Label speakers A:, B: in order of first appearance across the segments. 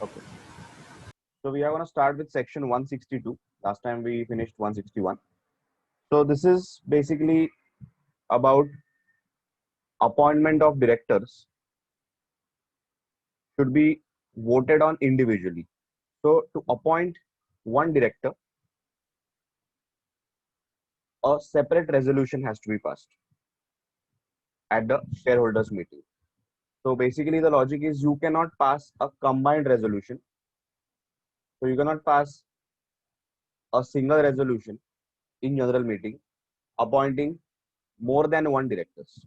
A: Okay. So we are going to start with section 162. Last time we finished 161. So this is basically about appointment of directors should be voted on individually. So to appoint one director, a separate resolution has to be passed at the shareholders meeting. So basically the logic is you cannot pass a combined resolution. So you cannot pass a single resolution in general meeting appointing more than one directors.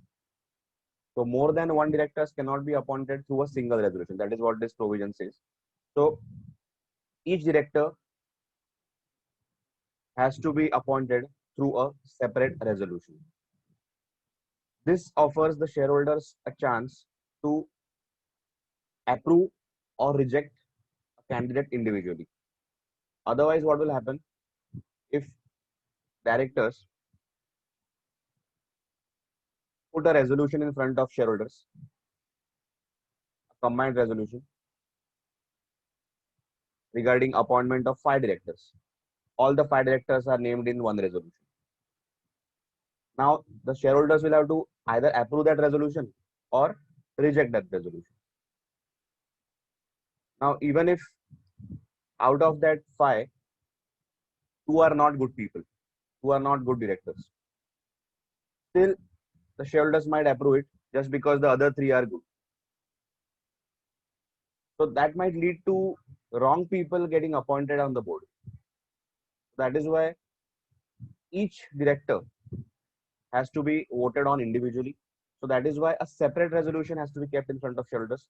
A: So more than one directors cannot be appointed through a single resolution. That is what this provision says. So each director has to be appointed through a separate resolution. This offers the shareholders a chance to approve or reject a candidate individually. Otherwise, what will happen if directors put a resolution in front of shareholders, a combined resolution regarding appointment of 5 directors. All the 5 directors are named in one resolution. Now, the shareholders will have to either approve that resolution or reject that resolution. Now, even if out of that 5, 2 are not good people, 2 are not good directors, still the shareholders might approve it just because the other 3 are good. So that might lead to wrong people getting appointed on the board. That is why each director has to be voted on individually. So that is why a separate resolution has to be kept in front of shareholders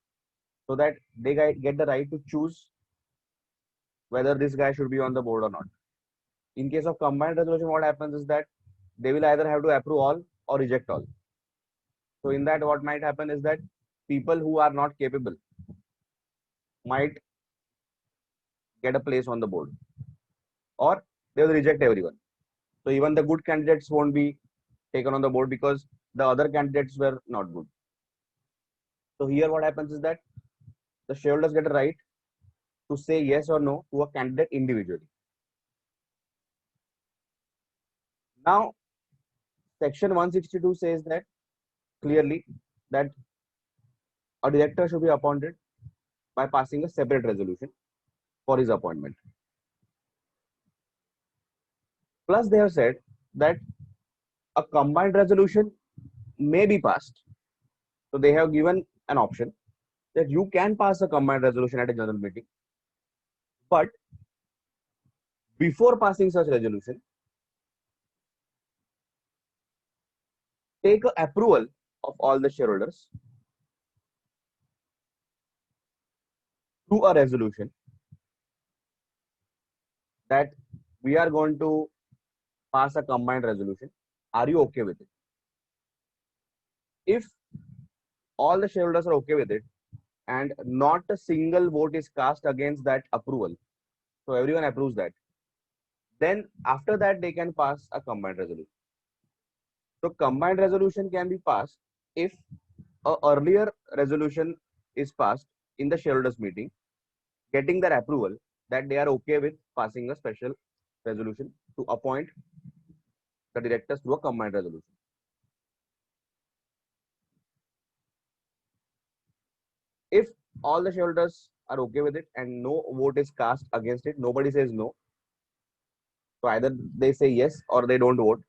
A: so that they get the right to choose whether this guy should be on the board or not. In case of combined resolution, what happens is that they will either have to approve all or reject all. So in that, what might happen is that people who are not capable might get a place on the board, or they will reject everyone. So even the good candidates won't be taken on the board because the other candidates were not good. So here what happens is that the shareholders get a right to say yes or no to a candidate individually. Now, section 162 says that clearly that a director should be appointed by passing a separate resolution for his appointment. Plus, they have said that a combined resolution may be passed. So they have given an option that you can pass a combined resolution at a general meeting, but before passing such resolution, take a approval of all the shareholders through a resolution that we are going to pass a combined resolution. Are you okay with it? If all the shareholders are okay with it and not a single vote is cast against that approval, so everyone approves that, then after that they can pass a combined resolution. So combined resolution can be passed if a earlier resolution is passed in the shareholders meeting, getting their approval that they are okay with passing a special resolution to appoint the directors through a combined resolution. If all the shareholders are okay with it and no vote is cast against it, nobody says no. So either they say yes or they don't vote.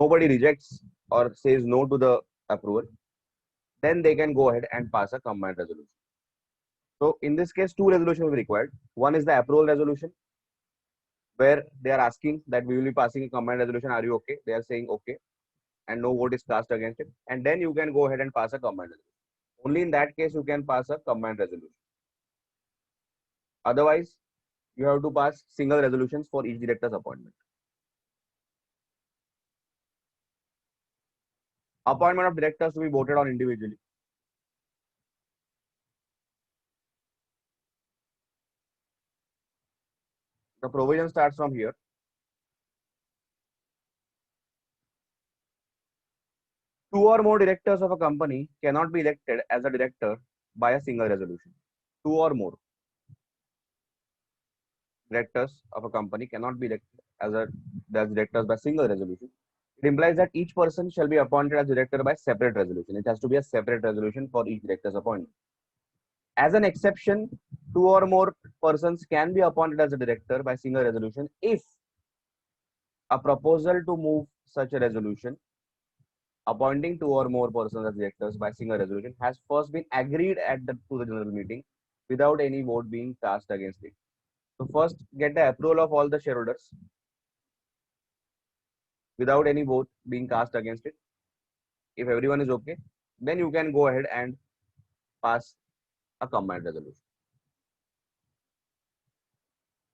A: Nobody rejects or says no to the approval. Then they can go ahead and pass a combined resolution. So in this case, 2 resolutions will be required. One is the approval resolution, where they are asking that we will be passing a combined resolution. Are you okay? They are saying okay, and no vote is cast against it. And then you can go ahead and pass a combined resolution. Only in that case you can pass a combined resolution. Otherwise, you have to pass single resolutions for each director's appointment. Appointment of directors to be voted on individually. The provision starts from here. Two or more directors of a company cannot be elected as a director by a single resolution. Two or more. directors of a company cannot be elected as directors by single resolution. It implies that each person shall be appointed as director by separate resolution. It has to be a separate resolution for each director's appointment. As an exception, two or more persons can be appointed as a director by single resolution if a proposal to move such a resolution appointing two or more persons as directors by single resolution has first been agreed to the general meeting without any vote being cast against it. So first get the approval of all the shareholders without any vote being cast against it. If everyone is okay, then you can go ahead and pass a combined resolution.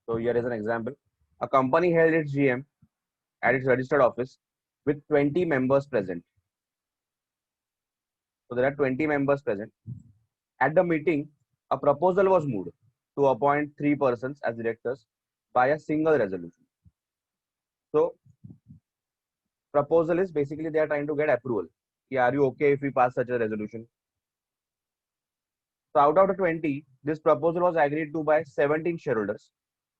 A: So here is an example. A company held its GM at its registered office with 20 members present. So there are 20 members present. At the meeting, a proposal was moved to appoint 3 persons as directors by a single resolution. So proposal is basically they are trying to get approval. Yeah, are you okay if we pass such a resolution? So out of the 20, this proposal was agreed to by 17 shareholders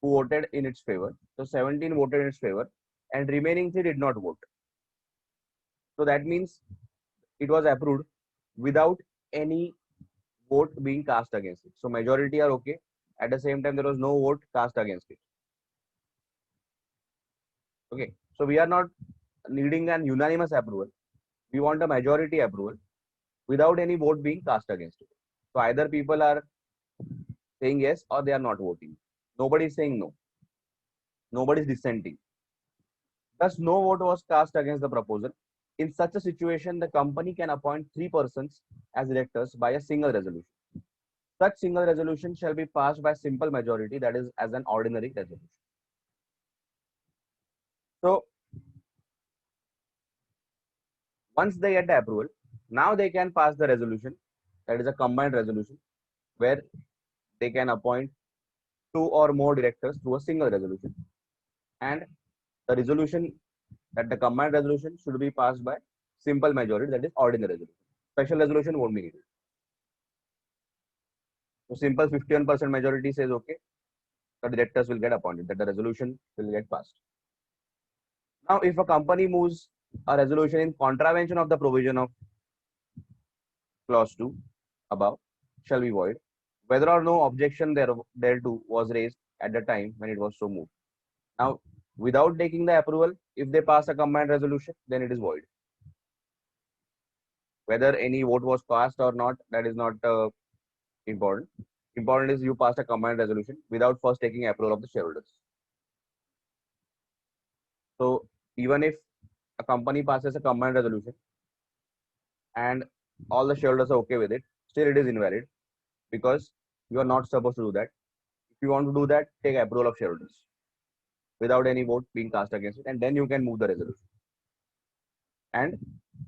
A: who voted in its favor. So 17 voted in its favor and remaining 3 did not vote. So that means it was approved without any vote being cast against it. So majority are okay. At the same time, there was no vote cast against it. Okay. So we are not needing an unanimous approval. We want a majority approval without any vote being cast against it. So either people are saying yes or they are not voting. Nobody is saying no. Nobody is dissenting. Thus, no vote was cast against the proposal. In such a situation, the company can appoint 3 persons as directors by a single resolution. Such single resolution shall be passed by simple majority, that is, as an ordinary resolution. So, once they get the approval, now they can pass the resolution, that is a combined resolution, where they can appoint 2 or more directors through a single resolution. And the resolution, that the combined resolution should be passed by simple majority, that is ordinary resolution. Special resolution won't be needed. So simple 51% majority says okay, the directors will get appointed, that the resolution will get passed. Now, if a company moves a resolution in contravention of the provision of clause 2 above, shall be void, whether or no objection thereto was raised at the time when it was so moved. Now, without taking the approval, if they pass a combined resolution, then it is void. Whether any vote was passed or not, that is not important. Important is you passed a combined resolution without first taking approval of the shareholders. So even if a company passes a combined resolution and all the shareholders are okay with it, still it is invalid because you are not supposed to do that. If you want to do that, take approval of shareholders without any vote being cast against it, and then you can move the resolution. And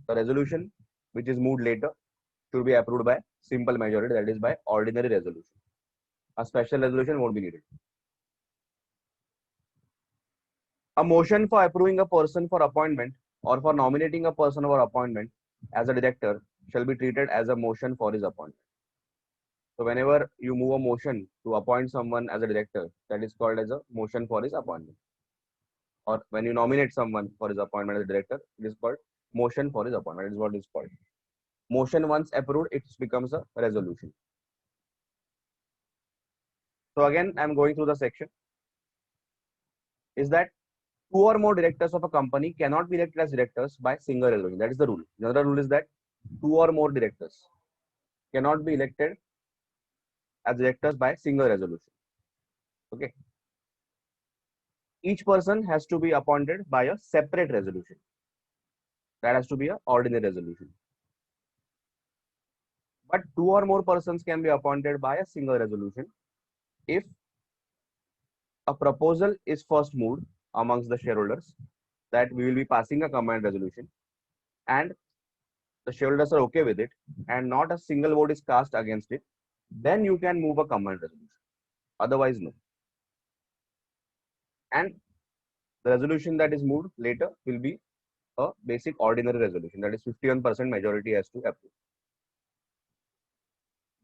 A: the resolution which is moved later should be approved by simple majority, that is by ordinary resolution. A special resolution won't be needed. A motion for approving a person for appointment or for nominating a person for appointment as a director shall be treated as a motion for his appointment. So whenever you move a motion to appoint someone as a director, that is called as a motion for his appointment. Or when you nominate someone for his appointment as a director, it is called motion for his appointment. It is what it is called. Motion once approved, it becomes a resolution. So again, I'm going through the section. Is that 2 or more directors of a company cannot be elected as directors by single resolution. That is the rule. Another rule is that 2 or more directors cannot be elected as directors by single resolution. Okay. Each person has to be appointed by a separate resolution. That has to be an ordinary resolution. But 2 or more persons can be appointed by a single resolution if a proposal is first moved amongst the shareholders that we will be passing a combined resolution and the shareholders are okay with it and not a single vote is cast against it, then you can move a combined resolution. Otherwise, no. And the resolution that is moved later will be a basic ordinary resolution, that is 51% majority has to approve.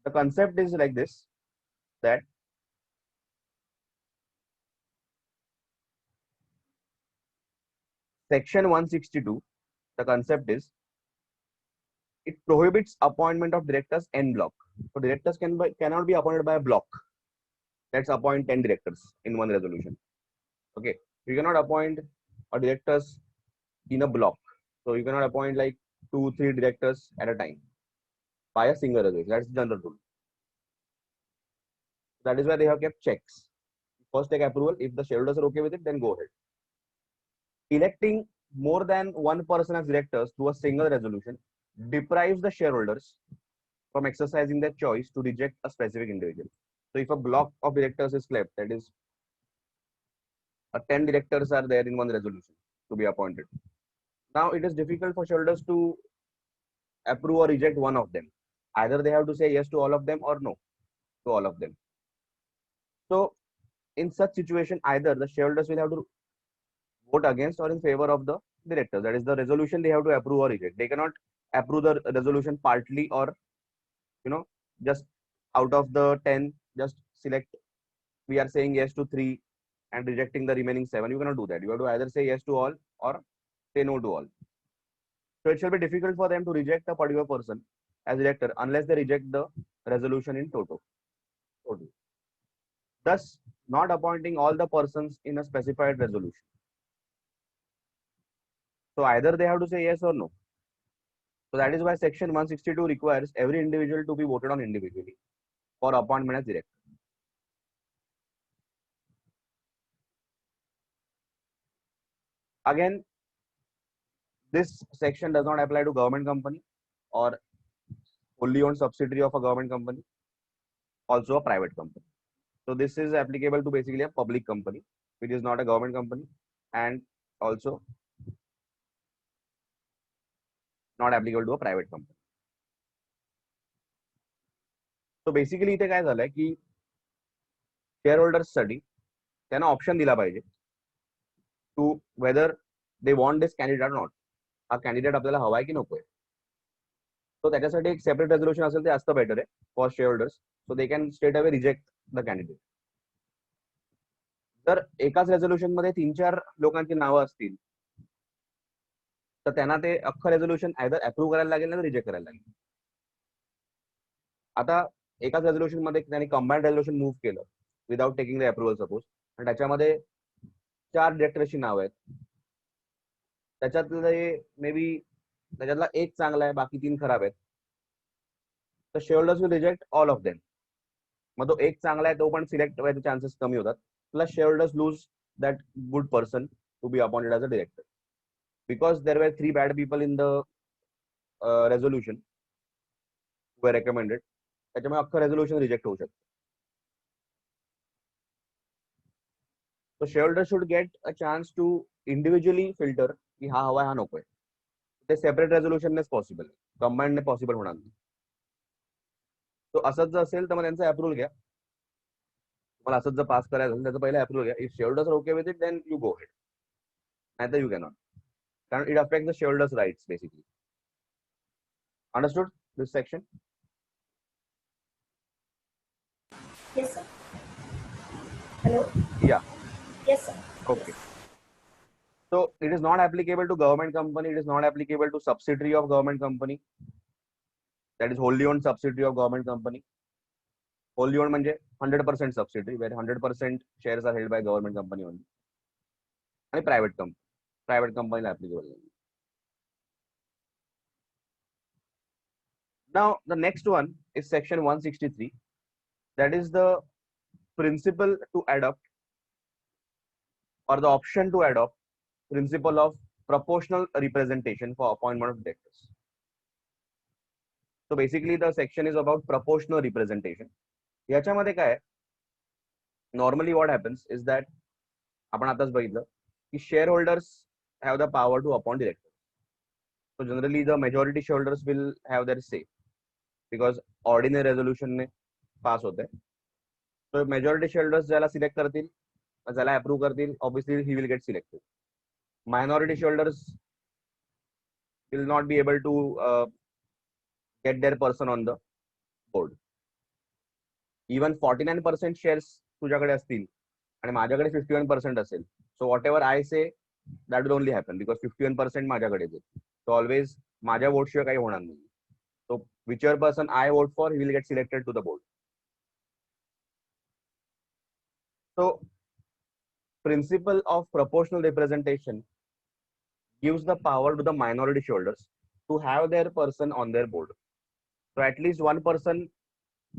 A: The concept is like this, that Section 162, the concept is it prohibits appointment of directors en bloc. So directors cannot be appointed by a block. Let's appoint 10 directors in one resolution. Okay, you cannot appoint a directors in a block. So you cannot appoint like 2-3 directors at a time by a single resolution. That's the general rule. That is why they have kept checks. First take approval. If the shareholders are okay with it, then go ahead. Electing more than one person as directors through a single resolution deprives the shareholders from exercising their choice to reject a specific individual. So if a block of directors is left, that is, 10 directors are there in one resolution to be appointed. Now it is difficult for shareholders to approve or reject one of them. Either they have to say yes to all of them or no to all of them. So in such situation, either the shareholders will have to vote against or in favor of the directors. That is the resolution they have to approve or reject. They cannot approve the resolution partly or just out of the 10, just select. We are saying yes to 3 and rejecting the remaining 7. You cannot do that. You have to either say yes to all or say no to all. So it shall be difficult for them to reject a particular person as director unless they reject the resolution in total. Thus, not appointing all the persons in a specified resolution. So either they have to say yes or no. So that is why section 162 requires every individual to be voted on individually for appointment as director. Again, this section does not apply to government company or wholly owned subsidiary of a government company, also a private company. So this is applicable to basically a public company, which is not a government company, and also not applicable to a private company. So basically इथे काय झालंय की shareholders साठी त्यांना option दिला पाहिजे to whether they want this candidate not. हा candidate आपल्याला हवाय की नकोय. तो त्याच्यासाठी एक सेपरेट रेझोल्युशन असेल ते जास्त बेटर आहे for share holders. So they can straight away reject the candidate. जर एकाच रेझोल्युशन मध्ये 3-4 लोकांची नावं असतील तर त्यांना ते अख्खं रेझोल्युशन आयदर अप्रूव्ह करायला लागेल ना रिजेक्ट करायला लागेल. आता एकाच रेझोल्युशन मध्ये त्यांनी कंबाईंड रेझोल्युशन मूव्ह केलं without taking the approval suppose, आणि त्याच्यामध्ये 4 डिरेक्टरची नाव आहेत. त्याच्यातले मे बी त्याच्यातला एक चांगला आहे, बाकी 3 खराब आहेत. तर shareholders will reject all of them. मग तो एक चांगला आहे तो पण सिलेक्ट व्हायचे चान्सेस कमी होतात. Plus shareholders lose that good person to be appointed as a director because there were 3 bad people in the resolution were recommended. त्याच्यामुळे अख्खं रेझोल्युशन रिजेक्ट होऊ शकतं. So shareholders should get a chance to individually filter की हा हवा हा नकोय. ते सेपरेट रेझोल्युशननेच पॉसिबल आहे, कंबाईंडने पॉसिबल होणार नाही. तो असंच जर असेल तर मग त्यांचा अप्रुव्हल घ्या. तुम्हाला असंच जर पास करायचं असेल त्याचं पहिलं अप्रुव्हल घ्या. If shareholders are okay with it then you go ahead, नाहीतर यू कॅनॉट, कारण it affect the shareholders rights basically. Understood this section?
B: Yes, sir. Hello?
A: Yeah.
B: Yes, sir.
A: Okay. So it is not applicable to government company. It is not applicable to subsidiary of government company. That is wholly owned subsidiary of government company. Wholly owned म्हणजे 100% subsidiary where 100% shares are held by government company only. आणि private company applicable. Now the next one is section 163. That is the principle to adopt or the option to adopt principle of proportional representation for appointment of directors. So basically the section is about proportional representation. याच्यामध्ये काय normally what happens is that आपण आताच बघितलं की shareholders have the power to appoint directors. So generally the majority shareholders will have their say because ordinary resolution ने पास होते. So majority shareholders ज्याला select करतील, ज्याला अप्रूव्ह करतील, obviously he will get selected. Minority shareholders will not be able to get their person on the board. Even 49% shares तुझ्याकडे असतील आणि माझ्याकडे 51% असेल, so whatever I say that will only happen because 51% माझ्याकडेच आहे. सो ऑलवेज माझ्या vote शिवाय काही होणार नाही. सो whichever person I vote for, he will get selected to the board. So principle of proportional representation gives the power to the minority shareholders to have their person on their board. So at least one person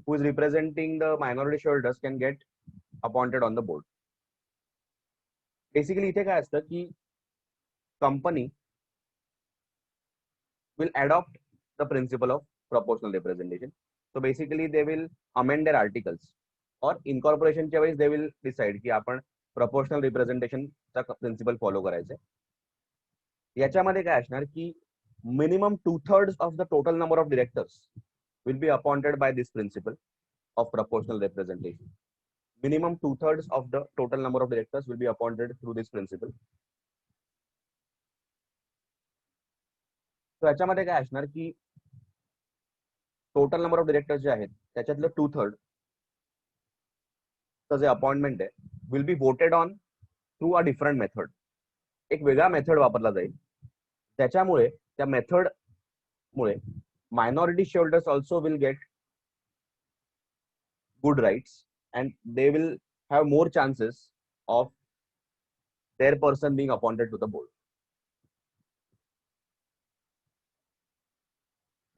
A: who is representing the minority shareholders can get appointed on the board. Basically इथे काय असतं की company will adopt the principle of proportional representation. So basically they will amend their articles or incorporation च्या वेळेस they will decide की आपण proportional representation चा principle follow करायचा आहे. याच्यामध्ये काय असणार की minimum 2/3 of the total number of directors will be appointed by this principle of proportional representation. Minimum 2/3 of the total number of directors will be appointed through this principle. So याच्यामध्ये काय असणार की टोटल नंबर ऑफ डिरेक्टर्स जे आहेत त्याच्यातलं 2/3 जे appointment आहे will be voted on through a different method. एक वेगळा method वापरला जाईल. त्याच्यामुळे त्या method Mule minority shareholders also will get good rights and they will have more chances of their person being appointed to the board.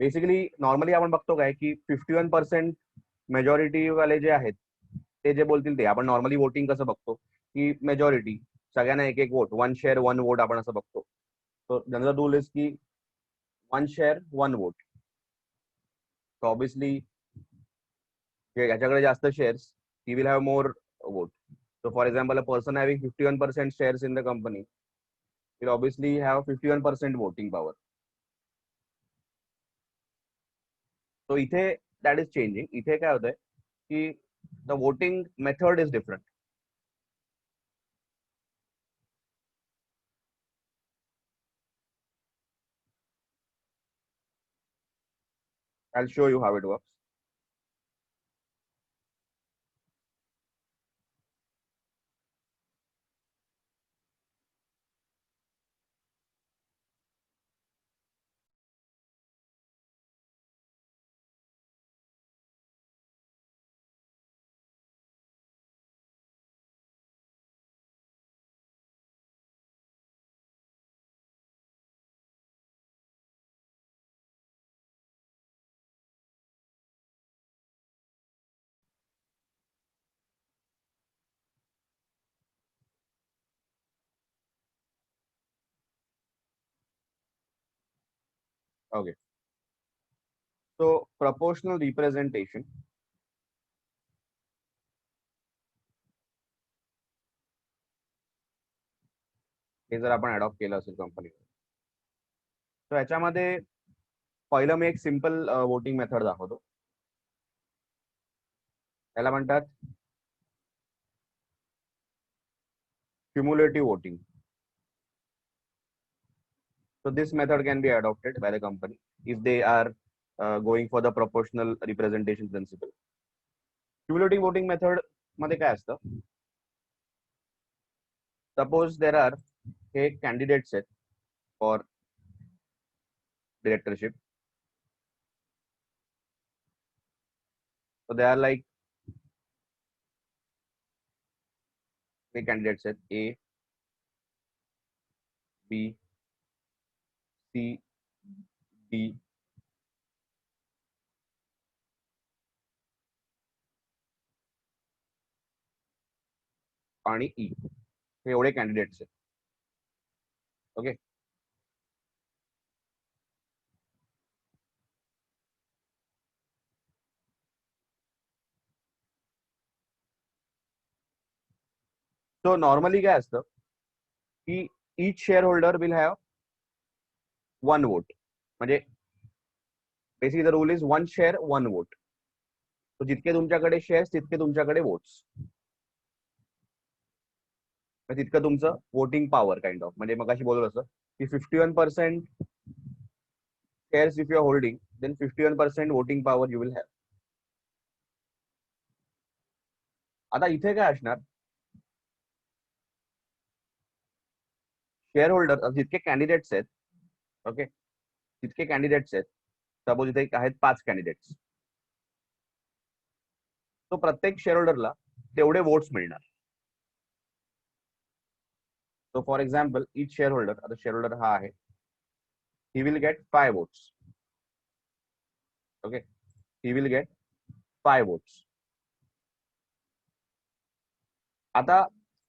A: Basically normally आपण बघतो काय की 51% मेजॉरिटी वाले जे आहेत ते जे बोलतील ते आपण नॉर्मली वोटिंग कसं बघतो की मेजॉरिटी सगळ्यांना एक एक वोट, 1 शेअर 1 वोट आपण असं बघतो. सो जनरल रूल इज की 1 शेअर 1 वोट. सो ऑब्विसली याच्याकडे जास्त shares he will have more vote. So for example, a person having 51% shares in the company will obviously have 51% voting power. So इथे that is changing. इथे काय होतंय की the voting method is different. I'll show you how it works. Okay. So proportional representation हे जर आपण adopt केलं असेल कंपनीवर तर याच्यामध्ये पहिलं मी एक सिंपल वोटिंग मेथड दाखवतो. त्याला म्हणतात cumulative voting. So this method can be adopted by the company if they are going for the proportional representation principle. Cumulative voting method मध्ये काय असतं, suppose there are hey candidates आहेत for directorship. So they are like hey candidates आहेत A, B, C, D, आणि E हे एवढे candidates आहेत. Okay. So normally काय असतं की each shareholder will have 1 vote. म्हणजे basically the rule is 1 share 1 vote. तो जितके तुमच्याकडे शेअर्स तितके तुमच्याकडे वोट्स, तितकं तुमचं वोटिंग पॉवर काइंड ऑफ. म्हणजे मग अशी बोलत असं की 51% shares if you are holding, then 51% voting power you will have. आता इथे काय असणार, शेअर होल्डर जितके कॅन्डिडेट्स आहेत, ओके, जितके कॅन्डिडेट्स आहेत, सपोज इथे आहेत 5 कॅन्डिडेट्स, तो प्रत्येक शेअर होल्डरला तेवढे वोट्स मिळणार. So for example etch share holder, आता शेअर होल्डर हा आहे, he will get 5 votes. Okay, he will get 5 votes. आता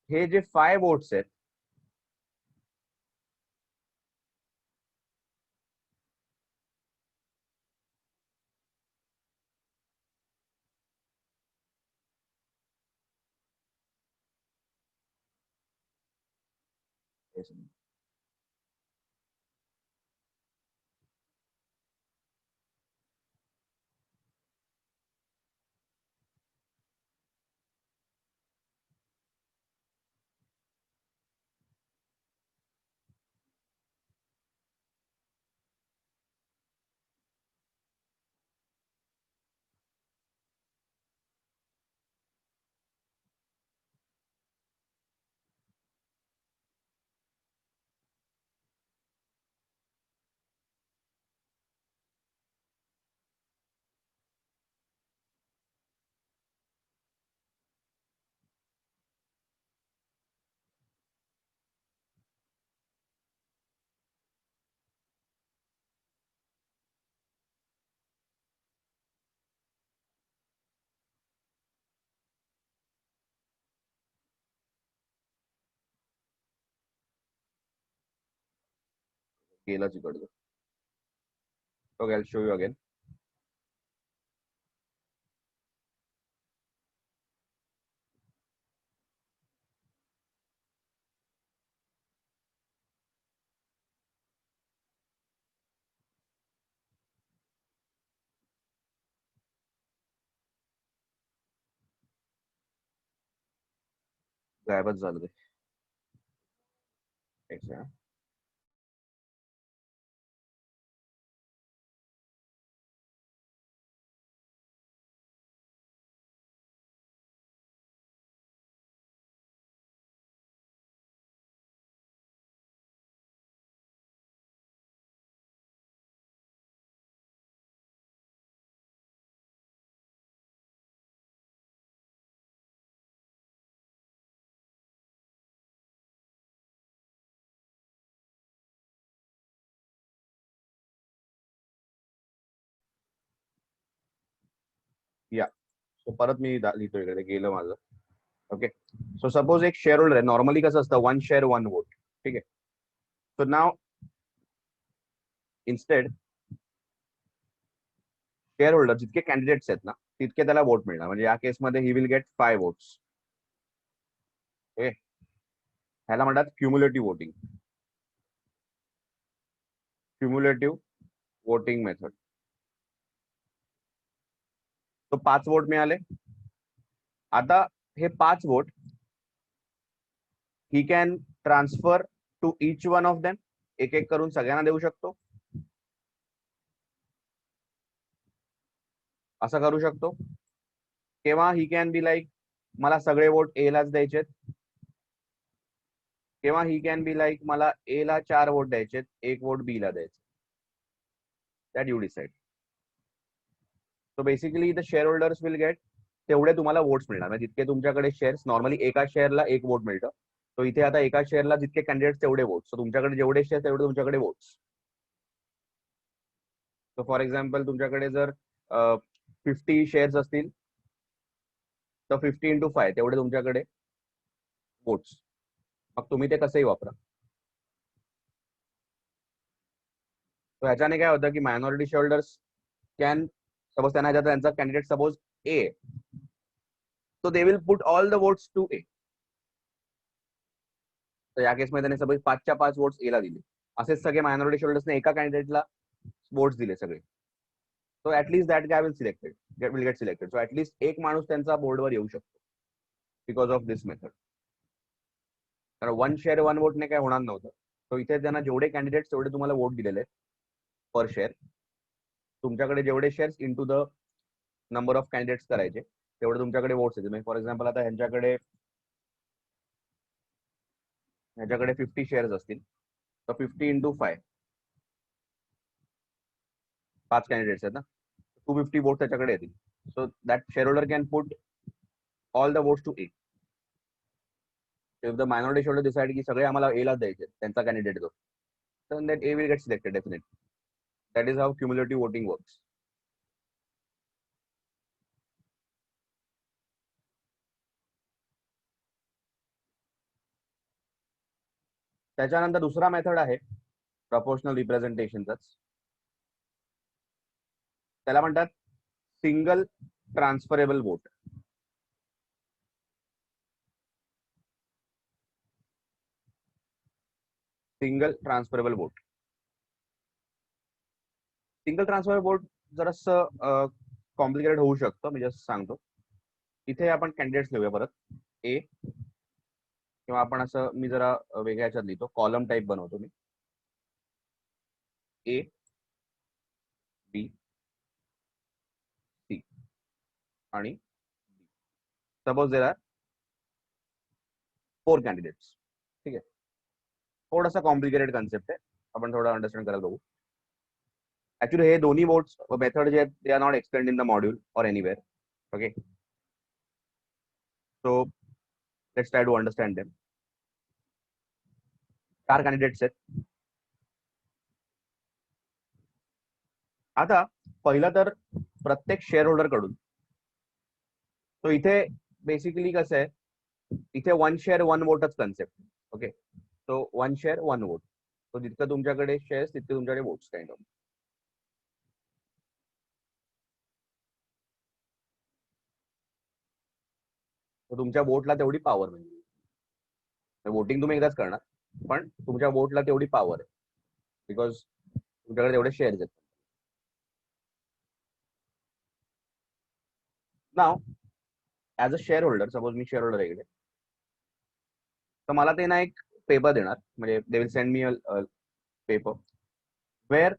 A: हे जे 5 वोट्स आहेत, गेलंच इकडचं. Okay, I'll show you again. गायबच झालं ते. एक second. या, सो परत मी लिहितो इकडे, गेलं माझं. ओके, सो सपोज एक शेअर होल्डर आहे, नॉर्मली कसं असतं 1 शेअर 1 वोट. ठीक आहे. So now instead shareholder जितके कॅन्डिडेट्स आहेत ना, तितके त्याला वोट मिळणार. म्हणजे या केसमध्ये he will get 5 votes. Okay, ह्याला म्हणतात cumulative voting. Cumulative voting method. तो 5 वोट मिळाले. आता हे 5 vote he can transfer to each one of them. एक एक करून सगळ्यांना देऊ शकतो, असं करू शकतो. किंवा ही कॅन बी लाईक मला सगळे वोट ए लाच द्यायचे, किंवा ही कॅन बी लाईक मला ए ला 4 वोट द्यायचे, 1 वोट बी ला द्यायचे. That you decide. So basically the share holders will get तेवढे तुम्हाला वोट्स मिळणार. म्हणजे जितके तुमच्याकडे शेअर्स, नॉर्मली एका शेअरला 1 वोट मिळतं. तो इथे आता एका शेअरला जितके कॅन्डिडेट तेवढे वोट्स. सो तुमच्याकडे जेवढे शेअर तेवढे तुमच्याकडे वोट्स. सो फॉर एक्झाम्पल तुमच्याकडे जर 50 शेअर्स असतील तर 50 into 5 तेवढे तुमच्याकडे वोट्स. मग तुम्ही ते कसंही वापरा. तर ह्याच्याने काय होतं की minority share holders can, suppose त्यांचा candidate suppose A, so they will put all the votes to A. तर या केसमध्ये त्याने सपोज 5च्या 5 वोट्स ए ला दिले. असेच सगळे मायनॉरिटी शेअरहोल्डर्सने एका कॅन्डिडेटला वोट्स दिले सगळे. So at least that guy will get selected. So at least एक माणूस त्यांचा बोर्डवर येऊ शकतो बिकॉज ऑफ दिस मेथड. कारण 1 शेअर 1 वोटने काय होणार नव्हतं. तो इथे त्यांना जेवढे कॅन्डिडेट तेवढे तुम्हाला वोट दिलेले पर शेअर. तुमच्याकडे जेवढे shares into the number of candidates करायचे तेवढे तुमच्याकडे वोट्स येते. फॉर एक्झाम्पल आता ह्याच्याकडे 50 शेअर्स असतील, तर 50 into 5 5 कॅन्डिडेट्स आहेत ना, 250 वोट त्याच्याकडे येतील. So that shareholder can put all the votes to A. If the minority shareholder decide की सगळे आम्हाला ए लाच द्यायचे त्यांचा कॅन्डिडेट जो, तर that A will get selected definitely. That is how cumulative voting works. त्याच्यानंतर दुसरा मेथड आहे प्रपोर्शनल रिप्रेझेंटेशनचाच. त्याला म्हणतात single transferable vote. Single transferable vote. Single transferable vote जरासं कॉम्प्लिकेटेड होऊ शकतं, मी जस्ट सांगतो. इथे आपण कॅन्डिडेट्स लिहूया परत. ए, किंवा आपण असं मी जरा वेगळ्या ह्याच्यात लिहितो, कॉलम टाईप बनवतो मी. ए, बी, सी आणि सपोज देर आर 4 कॅन्डिडेट्स. ठीक आहे, थोडासा कॉम्प्लिकेटेड कन्सेप्ट आहे, आपण थोडं अंडरस्टँड करायला बघू. ऍक्च्युली हे दोन्ही वोट्स मेथड जे आहेत they are not explained in the module or anywhere. Okay, so let's try to understand them. 4 candidates आहेत. आता पहिलं तर प्रत्येक शेअर होल्डर कडून, तो इथे बेसिकली कसं आहे, इथे 1 शेअर 1 वोटच कन्सेप्ट. ओके, सो 1 शेअर 1 वोट. तो जितकं तुमच्याकडे शेअर्स तितके तुमच्याकडे वोट्स काइंड ऑफ. तुमच्या वोटला तेवढी पॉवर, म्हणजे वोटिंग तुम्ही एकदाच करणार, पण तुमच्या वोटला तेवढी पॉवर आहे बिकॉज तुमच्याकडे तेवढे शेअर्स आहेत. नाव as a share holder, suppose मी शेअर होल्डर आहे इकडे, तर मला ते ना एक पेपर देणार, म्हणजे they will send me a paper where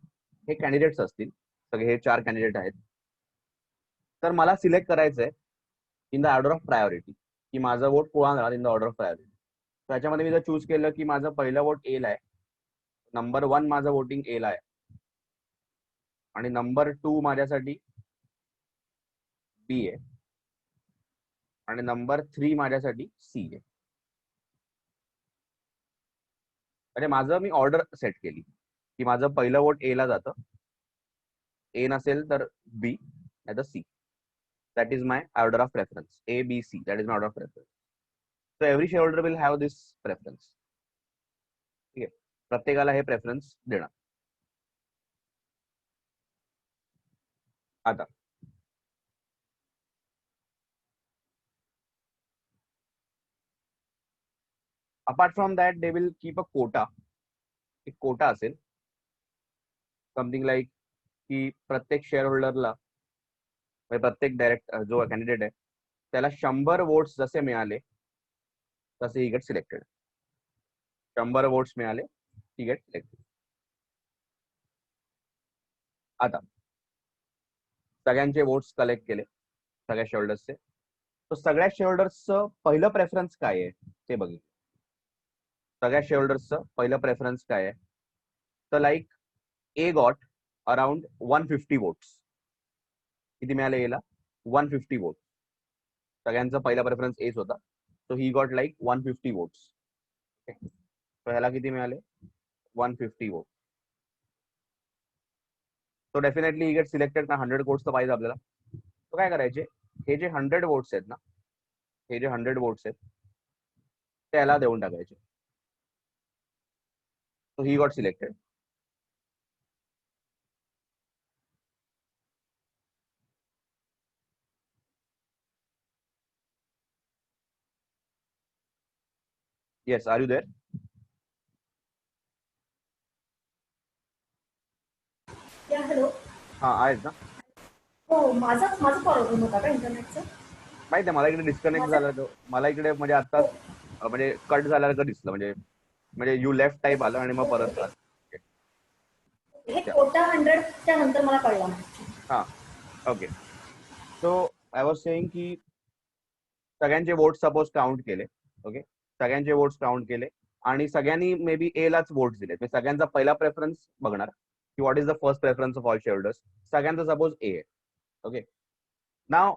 A: हे कॅन्डिडेट्स असतील, सगळे हे 4 कॅन्डिडेट आहेत. तर मला सिलेक्ट करायचं आहे in the order of priority, की माझं वोट कोणाला जाणार in the order of priority. त्याच्यामध्ये मी जर चूज केलं की माझं पहिलं वोट ए ला आहे, नंबर 1 माझं वोटिंग ए ला आहे, आणि नंबर 2 माझ्यासाठी बी आहे, आणि नंबर 3 माझ्यासाठी सी आहे. म्हणजे माझं मी ऑर्डर सेट केली की माझं पहिलं वोट ए ला जातं, ए नसेल तर बी नाही तर C. That is my order of preference. A, B, C, that is my order of preference. So every share holder will have this preference. ठीक आहे, प्रत्येकाला हे प्रेफरन्स देणार. आता apart from that they will keep a quota. एक quota असेल, something like की प्रत्येक शेअर होल्डरला, प्रत्येक डायरेक्ट जो कॅन्डिडेट आहे त्याला 100 वोट्स जसे मिळाले तसे ही गेट सिलेक्टेड. 100 वोट्स मिळाले ही गेट सिलेक्टेड. आता सगळ्यांचे वोट्स कलेक्ट केले सगळ्या शेअर होल्डर्सचे, तर सगळ्या शेअर होल्डर्सचं पहिलं प्रेफरन्स काय आहे ते बघितलं. सगळ्या शेअर होल्डर्सचं पहिलं प्रेफरन्स काय आहे, तर लाईक ए गॉट अराउंड 150 वोट्स. किती मिळाले एला? 150 वोट. सगळ्यांचा पहिला प्रेफरन्स एच होता, सो ही गॉट लाईक 150 वोट्स. तर ह्याला किती मिळाले? 150 वोट. तो डेफिनेटली ही गेट सिलेक्टेड ना. 100 वोट्स तर पाहिजे आपल्याला. तो काय करायचे, हे जे 100 वोट्स आहेत ना, हे जे 100 वोट्स आहेत त्याला देऊन टाकायचे. So he got selected. Yes, are you there?
B: Yeah hello.
A: हा, आहेत ना.
B: हो, माझा प्रॉब्लेम होता का इंटरनेटचा?
A: माहिती आहे मला, इकडे डिस्कनेक्ट
B: माझा
A: झालं. मला इकडे म्हणजे
B: हो.
A: आताच म्हणजे कट झाल्यासारखं दिसलं, म्हणजे यू लेफ्ट टाईप आलं आणि मग परत आलं.
B: हे कोटा 100च्या नंतर मला कळलं नाही.
A: हा, okay. So I was saying की सगळ्यांचे वोट सपोज काउंट केले. ओके, सगळ्यांचे वोट्स काउंट केले आणि सगळ्यांनी मे बी ए लाच वोट दिले, सगळ्यांचा पहिला प्रेफरन्स बघणार की what is the first preference of all share holders. सगळ्यांचा सपोज ए आहे. ओके, नाव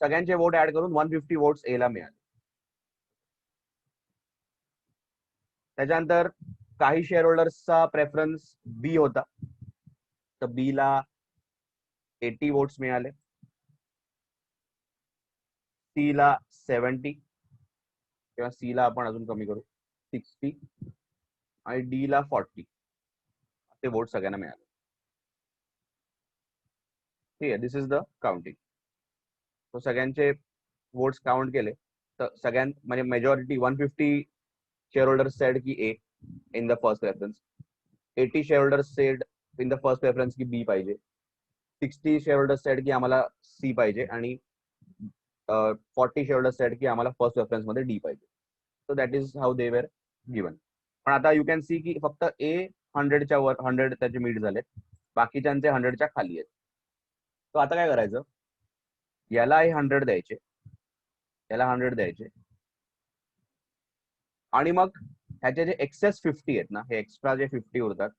A: सगळ्यांचे वोट ऍड करून 150 वोट्स ए ला मिळाले. त्याच्यानंतर काही शेअर होल्डर्सचा प्रेफरन्स बी होता, तर बी ला 80 वोट्स मिळाले, सी ला 70 किंवा सी ला आपण अजून कमी करू 60 आणि डी ला 40 असे वोट सगळ्यांना मिळाले. ठीक आहे, दिस इज द काउंटिंग. तो सगळ्यांचे वोट्स काउंट केले तर सगळ्यां म्हणजे मेजॉरिटी 150 शेअर होल्डर्स सेड की A in the first preference, 80 share holders said in the first preference की बी पाहिजे, 60 शेअर होल्डर्स सेड की आम्हाला सी पाहिजे आणि 40 शेअर होल्डर्स सेड की आम्हाला फर्स्ट प्रेफरन्स मध्ये डी पाहिजे. सो that is how they were given. पण आता यू कॅन सी की फक्त ए 100च्या वर 100 त्याचे मीट झालेत, बाकीच्यांचे 100च्या खाली आहेत. तो आता काय करायचं, याला 100 द्यायचे, याला 100 द्यायचे आणि मग ह्याचे जे एक्सेस 50 आहेत ना, हे एक्स्ट्रा जे 50 उरतात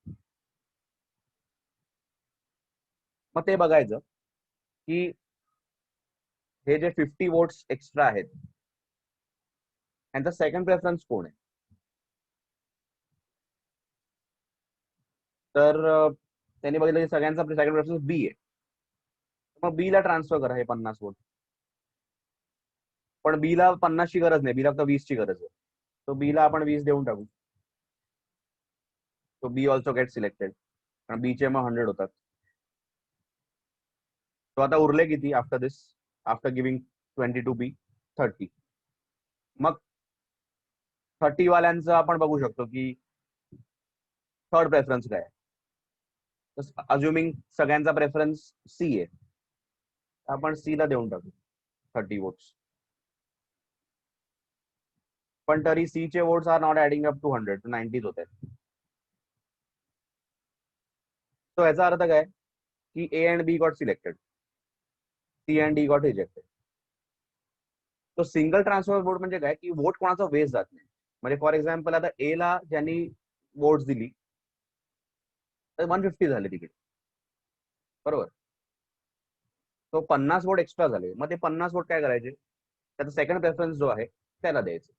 A: मग ते बघायचं की हे जे 50 वोट्स एक्स्ट्रा आहेत यांचा सेकंड प्रेफरन्स कोण आहे. तर त्यांनी बघितलं की सगळ्यांचा सेकंड प्रेफरन्स बी आहे, मग बी ला ट्रान्सफर करा हे 50 वोट. पण बी ला 50 ची गरज नाही, बी ला फक्त 20 ची गरज आहे. तो बी ला आपण 20 देऊन टाकू. तो बी ऑल्सो गेट सिलेक्टेड, कारण बी चे मग 100 होतात. तो आता उरले किती after this, after giving 20 to B 30. मग 30 वाल्यांचं आपण बघू शकतो की थर्ड प्रेफरन्स काय आहे. अज्युमिंग सगळ्यांचा प्रेफरन्स सी आहे, आपण सी ला देऊन टाकू 30 वोट्स. पण तरी सी चे votes are not adding up to 100, 90 होत आहेत. तो याचा अर्थ काय की A and B got selected, C and D got rejected. तो सिंगल ट्रान्सफर वोट म्हणजे काय की वोट कोणाचा वेस्ट जात नाही. म्हणजे फॉर एक्झाम्पल आता ए ला ज्यांनी वोट्स दिली तर 150 झाले तिकीट, बरोबर. तो 50 वोट एक्स्ट्रा झाले, मग ते 50 वोट काय करायचे, त्याचा सेकंड प्रेफरन्स जो आहे त्याला द्यायचे.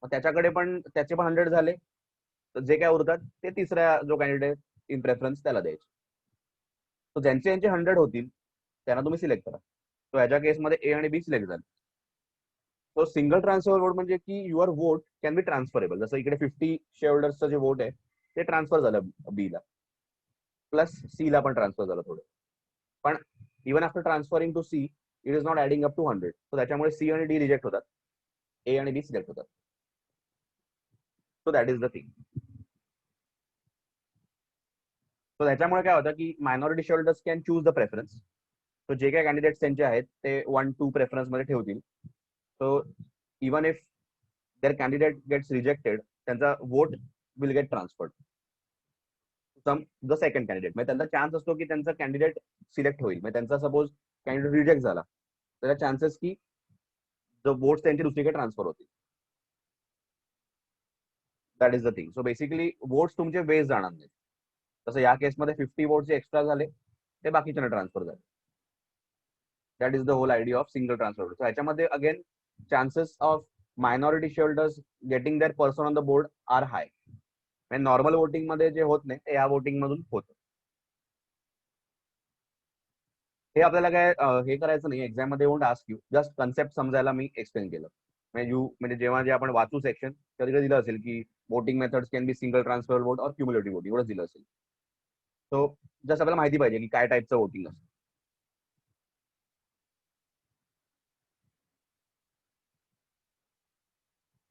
A: मग त्याच्याकडे पण त्याचे पण 100 झाले, तर जे काय उरतात ते तिसऱ्या जो कॅन्डिडेट इन प्रेफरन्स त्याला द्यायचे. तो ज्यांचे 100 होतील त्यांना तुम्ही सिलेक्ट करा. तो याच्या केसमध्ये ए आणि बी सिलेक्ट झाले. तो सिंगल ट्रान्सफर वोट म्हणजे की your vote can be transferable. जसं इकडे 50 शेअर होल्डर्सचं जे वोट आहे ते ट्रान्सफर झालं बी ला, प्लस सी ला पण ट्रान्सफर झालं थोडं. पण even after transferring to C it is not adding up to 100. So त्याच्यामुळे सी आणि डी रिजेक्ट होतात, ए आणि बी सिलेक्ट होतात. So that is the thing. So त्याच्यामुळे काय होतं की minority share holders can choose the preference. तो जे काही कॅन्डिडेट्स त्यांचे आहेत ते 1-2 प्रेफरन्स मध्ये ठेवतील. So even if their candidate gets rejected, त्यांचा vote will get transferred some the second candidate. म्हणजे त्यांचा चान्स असतो की त्यांचा कॅन्डिडेट सिलेक्ट होईल. म्हणजे त्यांचा सपोज कॅन्डिडेट रिजेक्ट झाला तर चान्सेस की जो वोट्स त्यांचे दुसरीकडे ट्रान्सफर होतील. That is the thing. So basically votes तुमचे वेस्ट जाणार नाही. तसं या केसमध्ये 50 वोट्स जे एक्स्ट्रा झाले ते बाकीच्यांना ट्रान्सफर झाले. That is the whole idea of single transfer. So ह्याच्यामध्ये again chances of minority share holders getting their person on the board are high. Normal voting मध्ये जे होत नाही ते या वोटिंग मधून होतं. हे आपल्याला काय हे करायचं नाही, एक्झाम मध्ये won't ask you, just concept समजायला मी एक्सप्लेन केलं. म्हणजे जेव्हा जे आपण वाचू सेक्शन तिकडे दिलं असेल की voting methods can be single transfer vote और क्युम्युलेटिव्ह वोट, एवढंच दिलं असेल. सो जस्ट आपल्याला माहिती पाहिजे की काय टाईपचं वोटिंग असतं.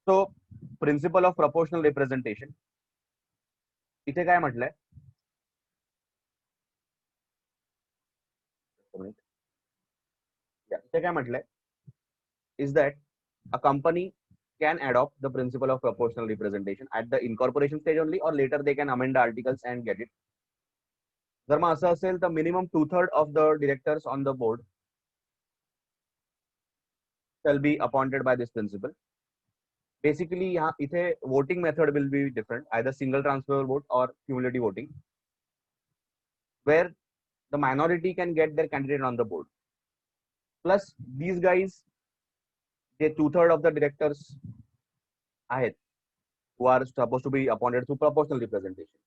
A: सो प्रिन्सिपल ऑफ प्रपोर्शनल रिप्रेझेंटेशन इथे काय म्हटलंय, इथे काय म्हटलंय is that a company can adopt the principle of proportional representation at the incorporation stage only or later they can amend the articles and get it. जर मग असं असेल तर minimum 2/3 of the directors on the board shall be appointed by this principle. Basically यहाँ इथे voting method will be different, either single transfer vote और cumulative voting, where the minority can get their candidate on the board. Plus these guys जे 2/3 of the directors आहेत who are supposed to be appointed through proportional representation.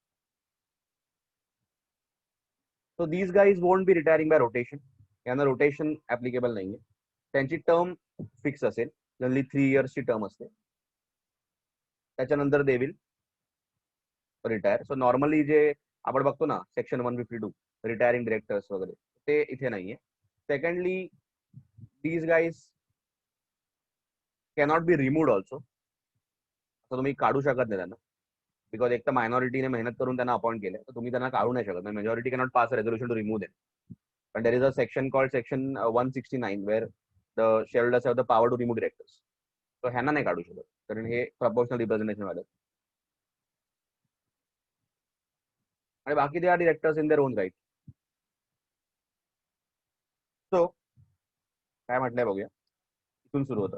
A: So these guys won't be retiring by rotation. यांना rotation applicable नाहीये. त्यांची term fix असेल, generally 3 इयर्सची term असते. त्याच्यानंतर they will retire. So normally जे आपण बघतो ना सेक्शन 152 रिटायरिंग डिरेक्टर्स वगैरे, ते इथे नाहीये. Secondly these guys cannot be removed also. तर तुम्ही काढू शकत नाही त्यांना, बिकॉज एक तर मायनॉरिटीने मेहनत करून त्यांना अपॉइंट केलं, तर तुम्ही त्यांना काढू नाही शकत. Majority cannot pass resolution to remove them. पण there is a section called section 169 where the shareholders have the power to remove directors. तर ह्यांना नाही काढू शकत, कारण हे प्रपोर्शनल रिप्रेझेंटेशन वाले. आणि बाकी they are directors in their own right. So काय म्हटलंय बघूया, इथून सुरू होतं.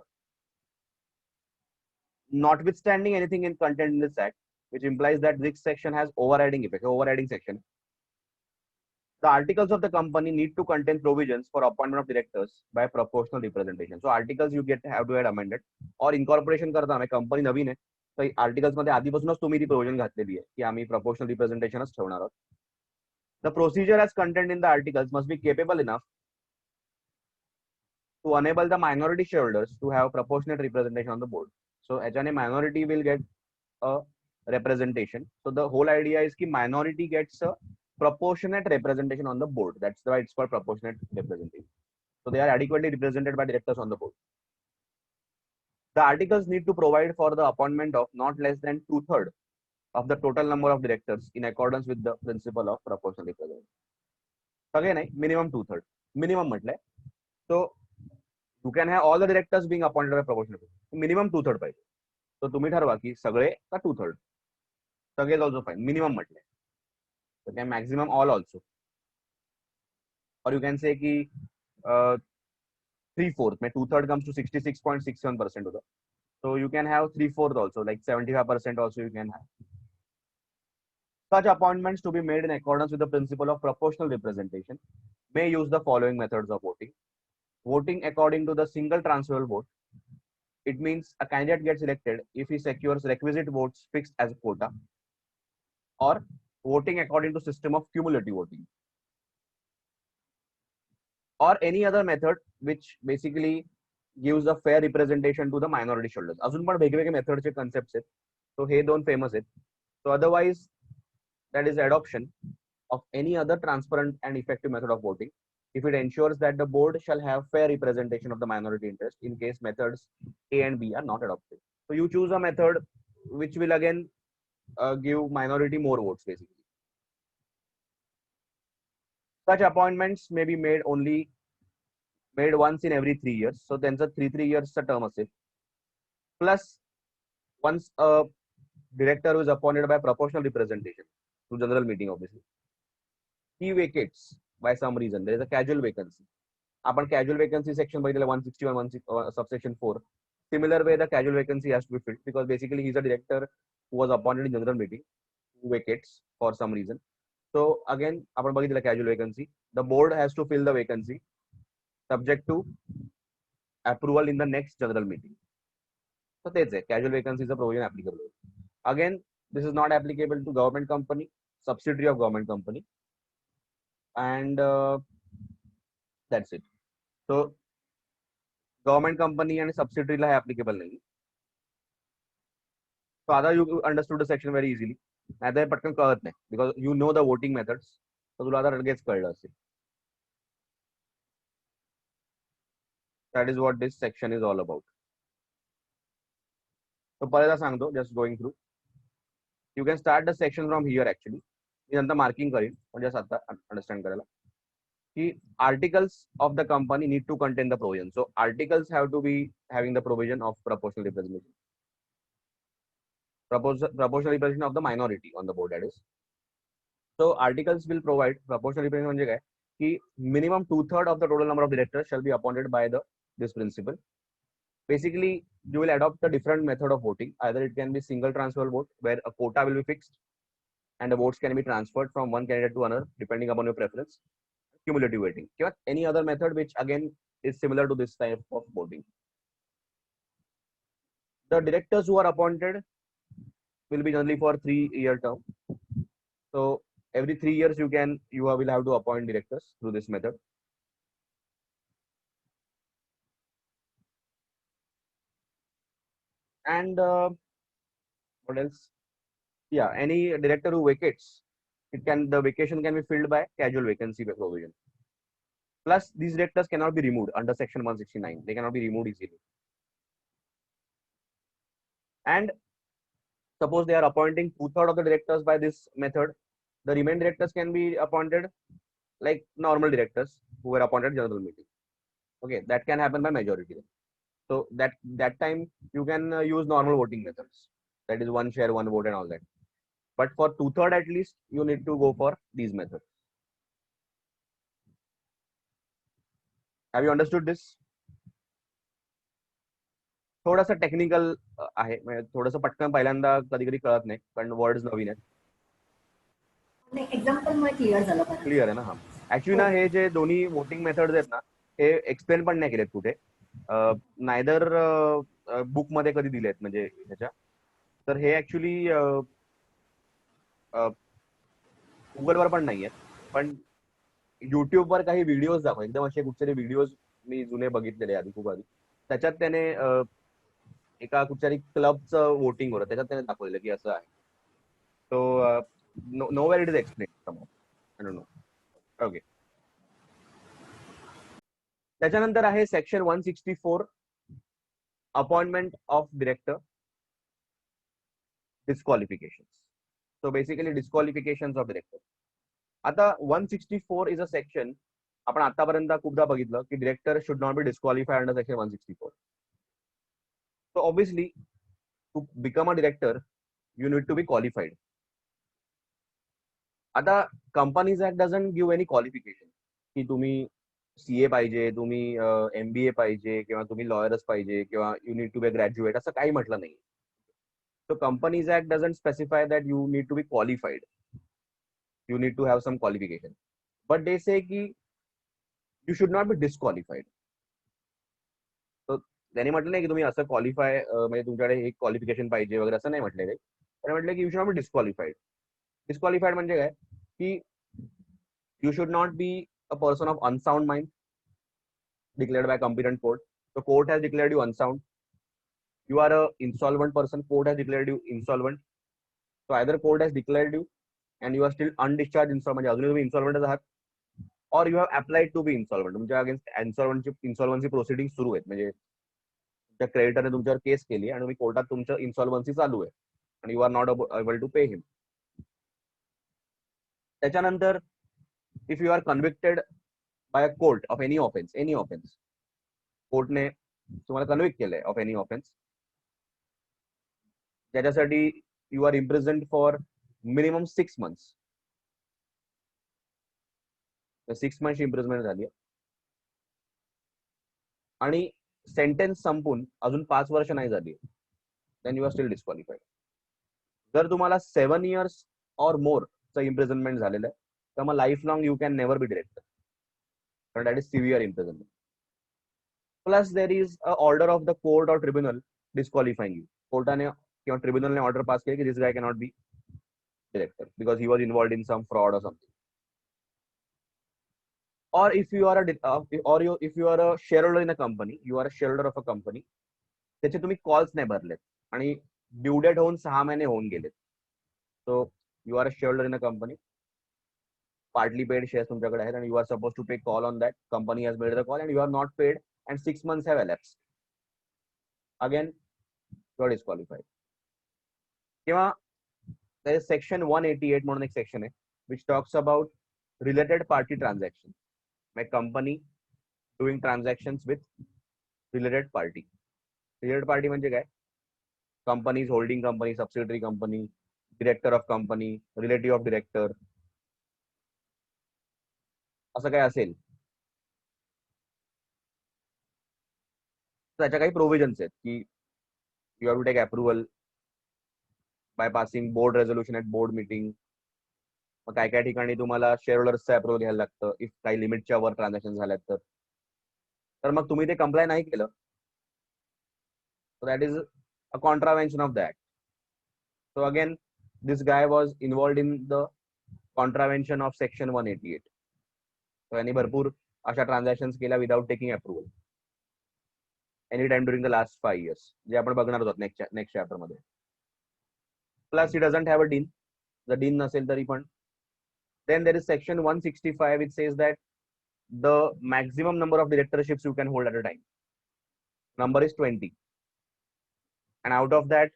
A: Notwithstanding anything in content in this act, which implies that this section has overriding effect, overriding section. The articles of the company need to contain provisions for appointment of directors by proportional representation. So articles you have to get amended. और incorporation करताना company नवीन आहे, तर articles मध्ये आधीपासूनच तुम्ही ती provision घातलेली आहे की आम्ही प्रपोर्शनल रिप्रेझेंटेशनच ठेवणार आहोत. The procedure as contained in the articles must be capable enough to enable the minority shareholders to have proportionate representation on the board. So HNA minority will get a representation. So the whole idea is that minority gets a proportionate representation on the board. That's why it's called proportionate representation. So they are adequately represented by directors on the board. The articles need to provide for the appointment of not less than 2/3 of the total number of directors in accordance with the principle of proportional representation. Again, minimum 2/3. Minimum म्हटलंय. So you can have all the directors being appointed by proportional. Minimum 2/3 पाहिजे. तो तुम्ही ठरवा की सगळे का 2/3. सगळेच also fine. Minimum म्हटलंय. So can maximum all also. Or you can say कि 3/4. 2/3 comes to 66.61% होता. So you can have 3/4 also, like 75% also you can have. Such appointments to be made in accordance with the principle of proportional representation may use the following methods of voting. Voting according to the single transferable vote. It means a candidate gets elected if he secures requisite votes fixed as a quota, or voting according to system of cumulative voting, or any other method which basically gives a fair representation to the minority shareholders. अजून पण वेगवेगळे मेथडचे concepts आहेत, so हे दोन famous आहेत. So otherwise that is adoption of any other transparent and effective method of voting if it ensures that the board shall have fair representation of the minority interest in case methods A and B are not adopted. So you choose a method which will again give minority more votes basically. Such appointments may be made once in every 3 years. So त्यांचं 3 years term असेल. Plus once a director who is appointed by proportional representation to general meeting obviously, he vacates by some reason. There is a casual vacancy. आपण casual vacancy section बघितलं 161 subsection 4. Similar way the casual vacancy has to be filled because basically he is a director who was appointed in general meeting who vacates for some reason. So again आपण बघितलं casual vacancy. The board has to fill the vacancy subject to approval in the next general meeting. So तेच आहे, casual vacancy is a provision applicable. Again, this is not applicable to government company, subsidiary of government company, and that's it. So government company and subsidiary La applicable नाही. So आता you understood the section very easily. आता हे पटकन कळत नाही because you know the voting methods. So तुला आता लगेच कळलं असेल. That is what this section is all about. So पहिल्यांदा सांगतो, just going through. You can start the section from here actually. मी नंतर मार्किंग करीन, पण just आता अंडरस्टँड करायला. कि articles of the company need to contain the provision. So articles have to be having the provision of proportional representation. Proportional representation of the minority on the board, that is. So articles will provide proportional representation म्हणजे काय की minimum 2/3 of the total number of directors shall be appointed by this principle. basically you will adopt a different method of voting. Either it can be single transfer vote where a quota will be fixed and the votes can be transferred from one candidate to another depending upon your preference. Cumulative voting. Any other method which again is similar to this type of voting. The directors who are appointed will be only for 3-year term. So every 3 years you will have to appoint directors through this method. And what else? Yeah, any director who vacates, the vacation can be filled by casual vacancy provision. Plus, these directors cannot be removed under Section 169. They cannot be removed easily. And suppose they are appointing 2/3 of the directors by this method, the remaining directors can be appointed like normal directors who were appointed general meeting. Okay, that can happen by majority. So that time you can use normal voting methods. That is one share, one vote, and all that. But for 2/3 at least, you need to go for these methods. Have you understood this? थोडासा technical आहे, म्हणजे थोडंसं पटकन पहिल्यांदा कधी कधी कळत नाही कारण वर्ड्स नवीन आहेत.
B: एक्झाम्पल मध्ये क्लिअर झालं.
A: क्लिअर आहे ना? हा, ऍक्च्युली ना हे जे दोन्ही वोटिंग मेथड्स आहेत ना, हे एक्सप्लेन पण नाही केलेत कुठे, नायदर बुक मध्ये कधी दिलेत म्हणजे ह्याच्या. तर हे ऍक्च्युली गुगलवर पण नाही आहेत, पण युट्यूबवर काही व्हिडिओज दाखव, एकदम असे कुठचे व्हिडिओज मी जुने बघितलेले आधी, खूप आधी. त्याच्यात त्याने एका कुठच्याही क्लबचं वोटिंग होतं, त्याच्यात त्याने दाखवलेलं की असं आहे. So know where it is explain. I don't know. Okay. त्याच्यानंतर आहे section 164, appointment of director, disqualification. So basically disqualification of director. आता 164 इज अ सेक्शन आपण आतापर्यंत खूपदा बघितलं की director should not be disqualified under section 164. So obviously, to become a director, you need to be qualified. आता companies act doesn't give any qualification की तुम्ही CA पाहिजे, तुम्ही MBA पाहिजे, किंवा तुम्ही लॉयरच पाहिजे, किंवा you need to be graduate, असं काही म्हटलं नाही. So companies act doesn't specify that you need to be qualified, you need to have some qualification, but they say की you should not be disqualified. त्यांनी म्हटलं नाही की तुम्ही असं क्वालिफाय म्हणजे तुमच्याकडे एक क्वालिफिकेशन पाहिजे वगैरे, असं नाही म्हटलेलं. पण म्हटलं की you should not be disqualified. Disqualified म्हणजे काय की you should not be a person of unsound mind declared by competent court. So court has declared you unsound. You are a insolvent person. Court has declared you insolvent. So either court has declared you and you are still undischarged insolvent, म्हणजे अजूनही तुम्ही insolvent आहात, or you have applied to be insolvent. तुमच्या against इन्सॉल्वन्सी proceeding सुरू आहेत, म्हणजे त्या क्रेडिटरने तुमच्यावर केस केली आणि तुम्ही कोर्टात तुमचं इन्सॉल्वन्सी चालू आहे आणि you are not able to pay him. त्याच्यानंतर if you are convicted by a court of any offence, कोर्टने तुम्हाला कन्व्हिक्ट केलंय ऑफ एनी ऑफेन्स, त्याच्यासाठी you are imprisoned for minimum 6 months. 6 months imprisonment झाली आणि सेंटेन्स संपून अजून 5 वर्ष नाही झाली, then you are still disqualified. जर तुम्हाला 7 years और मोर चं इम्प्रिझनमेंट झालेलं आहे, तर मग life long you can never be director, कारण that is severe imprisonment. Plus there is a order of the court or tribunal disqualifying you. कोर्टाने किंवा ट्रिब्युनलने ऑर्डर पास केली की this guy cannot be director because he was involved in some fraud or something. Or if you are if you are a shareholder in a company, you are a shareholder of a company, त्याचे तुम्ही calls नाही भरलेत आणि due date होऊन 6 महिने होऊन गेलेत. So you are a shareholder in a company, partly paid shares तुमच्याकडे आहेत, आणि you are suppose to pay call on that. Company has made the call and you are not paid and 6 months have elapsed. Again you are disqualified. किंवा section 188 म्हणून एक section आहे which talks about related party transaction. like company doing transactions with related party. Related party म्हणजे काय? Companies, holding company, subsidiary company, director of company, relative of director, असं काय असेल त्याच्या काही प्रोव्हिजन्स आहेत की you have to take approval by passing board resolution at board meeting. मग काय काय ठिकाणी तुम्हाला शेअर होल्डर्सचं अप्रुव्हल घ्यायला लागतं इफ काही लिमिटच्या वर ट्रान्झॅक्शन झाल्यात तर मग तुम्ही ते कंप्लाय नाही केलं that is a contravention of the act. So again this guy was involved in the contravention of section 188. So यांनी भरपूर अशा ट्रान्झॅक्शन केल्या without taking approval any time during the last 5 years, जे आपण बघणार आहोत नेक्स्ट चॅप्टर मध्ये. Plus he doesn't have a DIN. जर डीन नसेल तरी पण then there is section 165 which says that the maximum number of directorships you can hold at a time number is 20, and out of that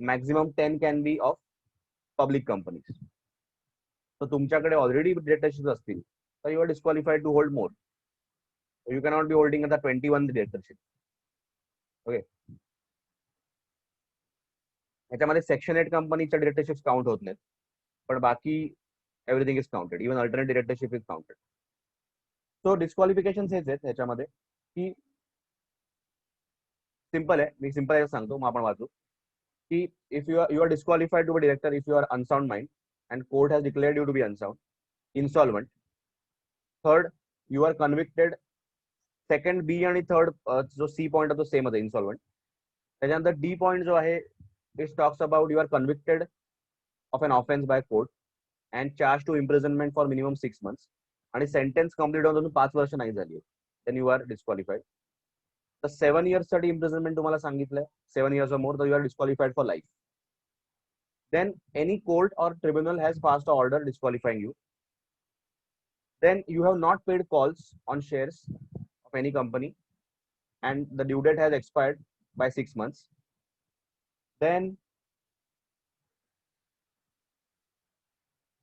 A: maximum 10 can be of public companies. So तुमच्याकडे already directorship असतील तर you are disqualified to hold more. You cannot be holding आता 21 डिरेक्टरशिप. Okay, याच्यामध्ये section 8 कंपनीच्या डिरेक्टरशिप count होत नाहीत, पण बाकी everything is counted. Even alternate directorship is counted. So disqualification हेच आहेत ह्याच्यामध्ये की सिंपल आहे. मी सिंपल सांगतो मग आपण वाचू की if you are disqualified to be director if you are unsound mind and court has declared you to be unsound, insolvent. Third, you are convicted. Second B आणि third जो C point होतो same आहे insolvent. त्याच्यानंतर D point जो आहे it talks about you are convicted of an offense by court and charged to imprisonment for minimum 6 months आणि sentence complete होऊन 5 वर्ष नाही झाली then you are disqualified. तर 7 years साठी imprisonment तुम्हाला सांगितलंय, 7 years or more, तर you are disqualified for life. Then any court or tribunal has passed an order disqualifying you. Then you have not paid calls on shares of any company and the due date has expired by 6 months. Then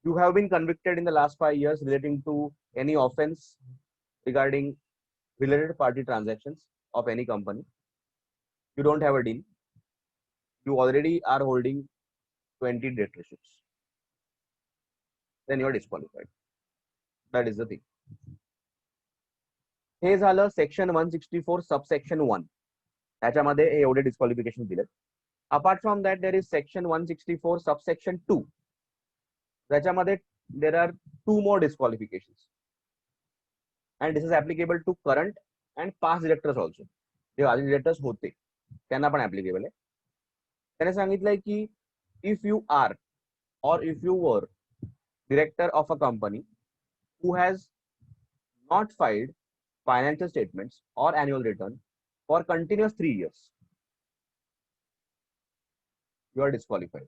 A: you have been convicted in the last 5 years relating to any offense regarding related party transactions of any company. You don't have a deal. You already are holding 20 directorships. Then you are disqualified. That is the thing. हे झालं section 164 subsection 1. त्याच्यामध्ये एवढे disqualification दिलेत. Apart from that there is section 164 subsection 2. त्याच्यामध्ये there are 2 more disqualifications and this is applicable to current and past directors also. जे आधी directors होते त्यांना पण applicable आहे. त्याने सांगितलंय की if you are or if you were director of a company who has not filed financial statements or annual return for continuous 3 years, you are disqualified.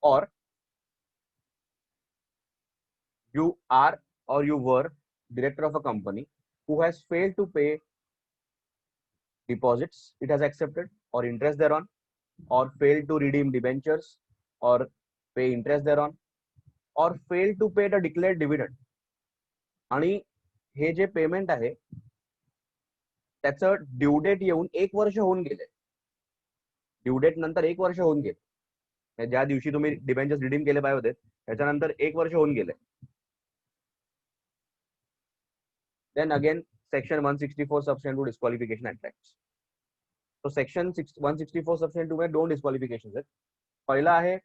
A: Or you are or you were director of a company who has failed to pay deposits it has accepted or interest thereon, or failed to redeem debentures or pay interest thereon, or failed to pay the declared dividend. आणि हे जे payment आहे त्याचं due date येऊन 1 वर्ष होऊन गेले. Due date नंतर 1 वर्ष होऊन गेले. ज्या दिवशी तुम्ही डिबेंचर्स रिडीम केले पाहिजे होते त्याच्यानंतर 1 वर्ष होऊन गेले. Then again section 164 subsection 2 disqualification attracts. तो सेक्शन 164 सबसेक्शन 2 में 2 डिस्क्वालिफिकेशन आहेत. पहिला आहे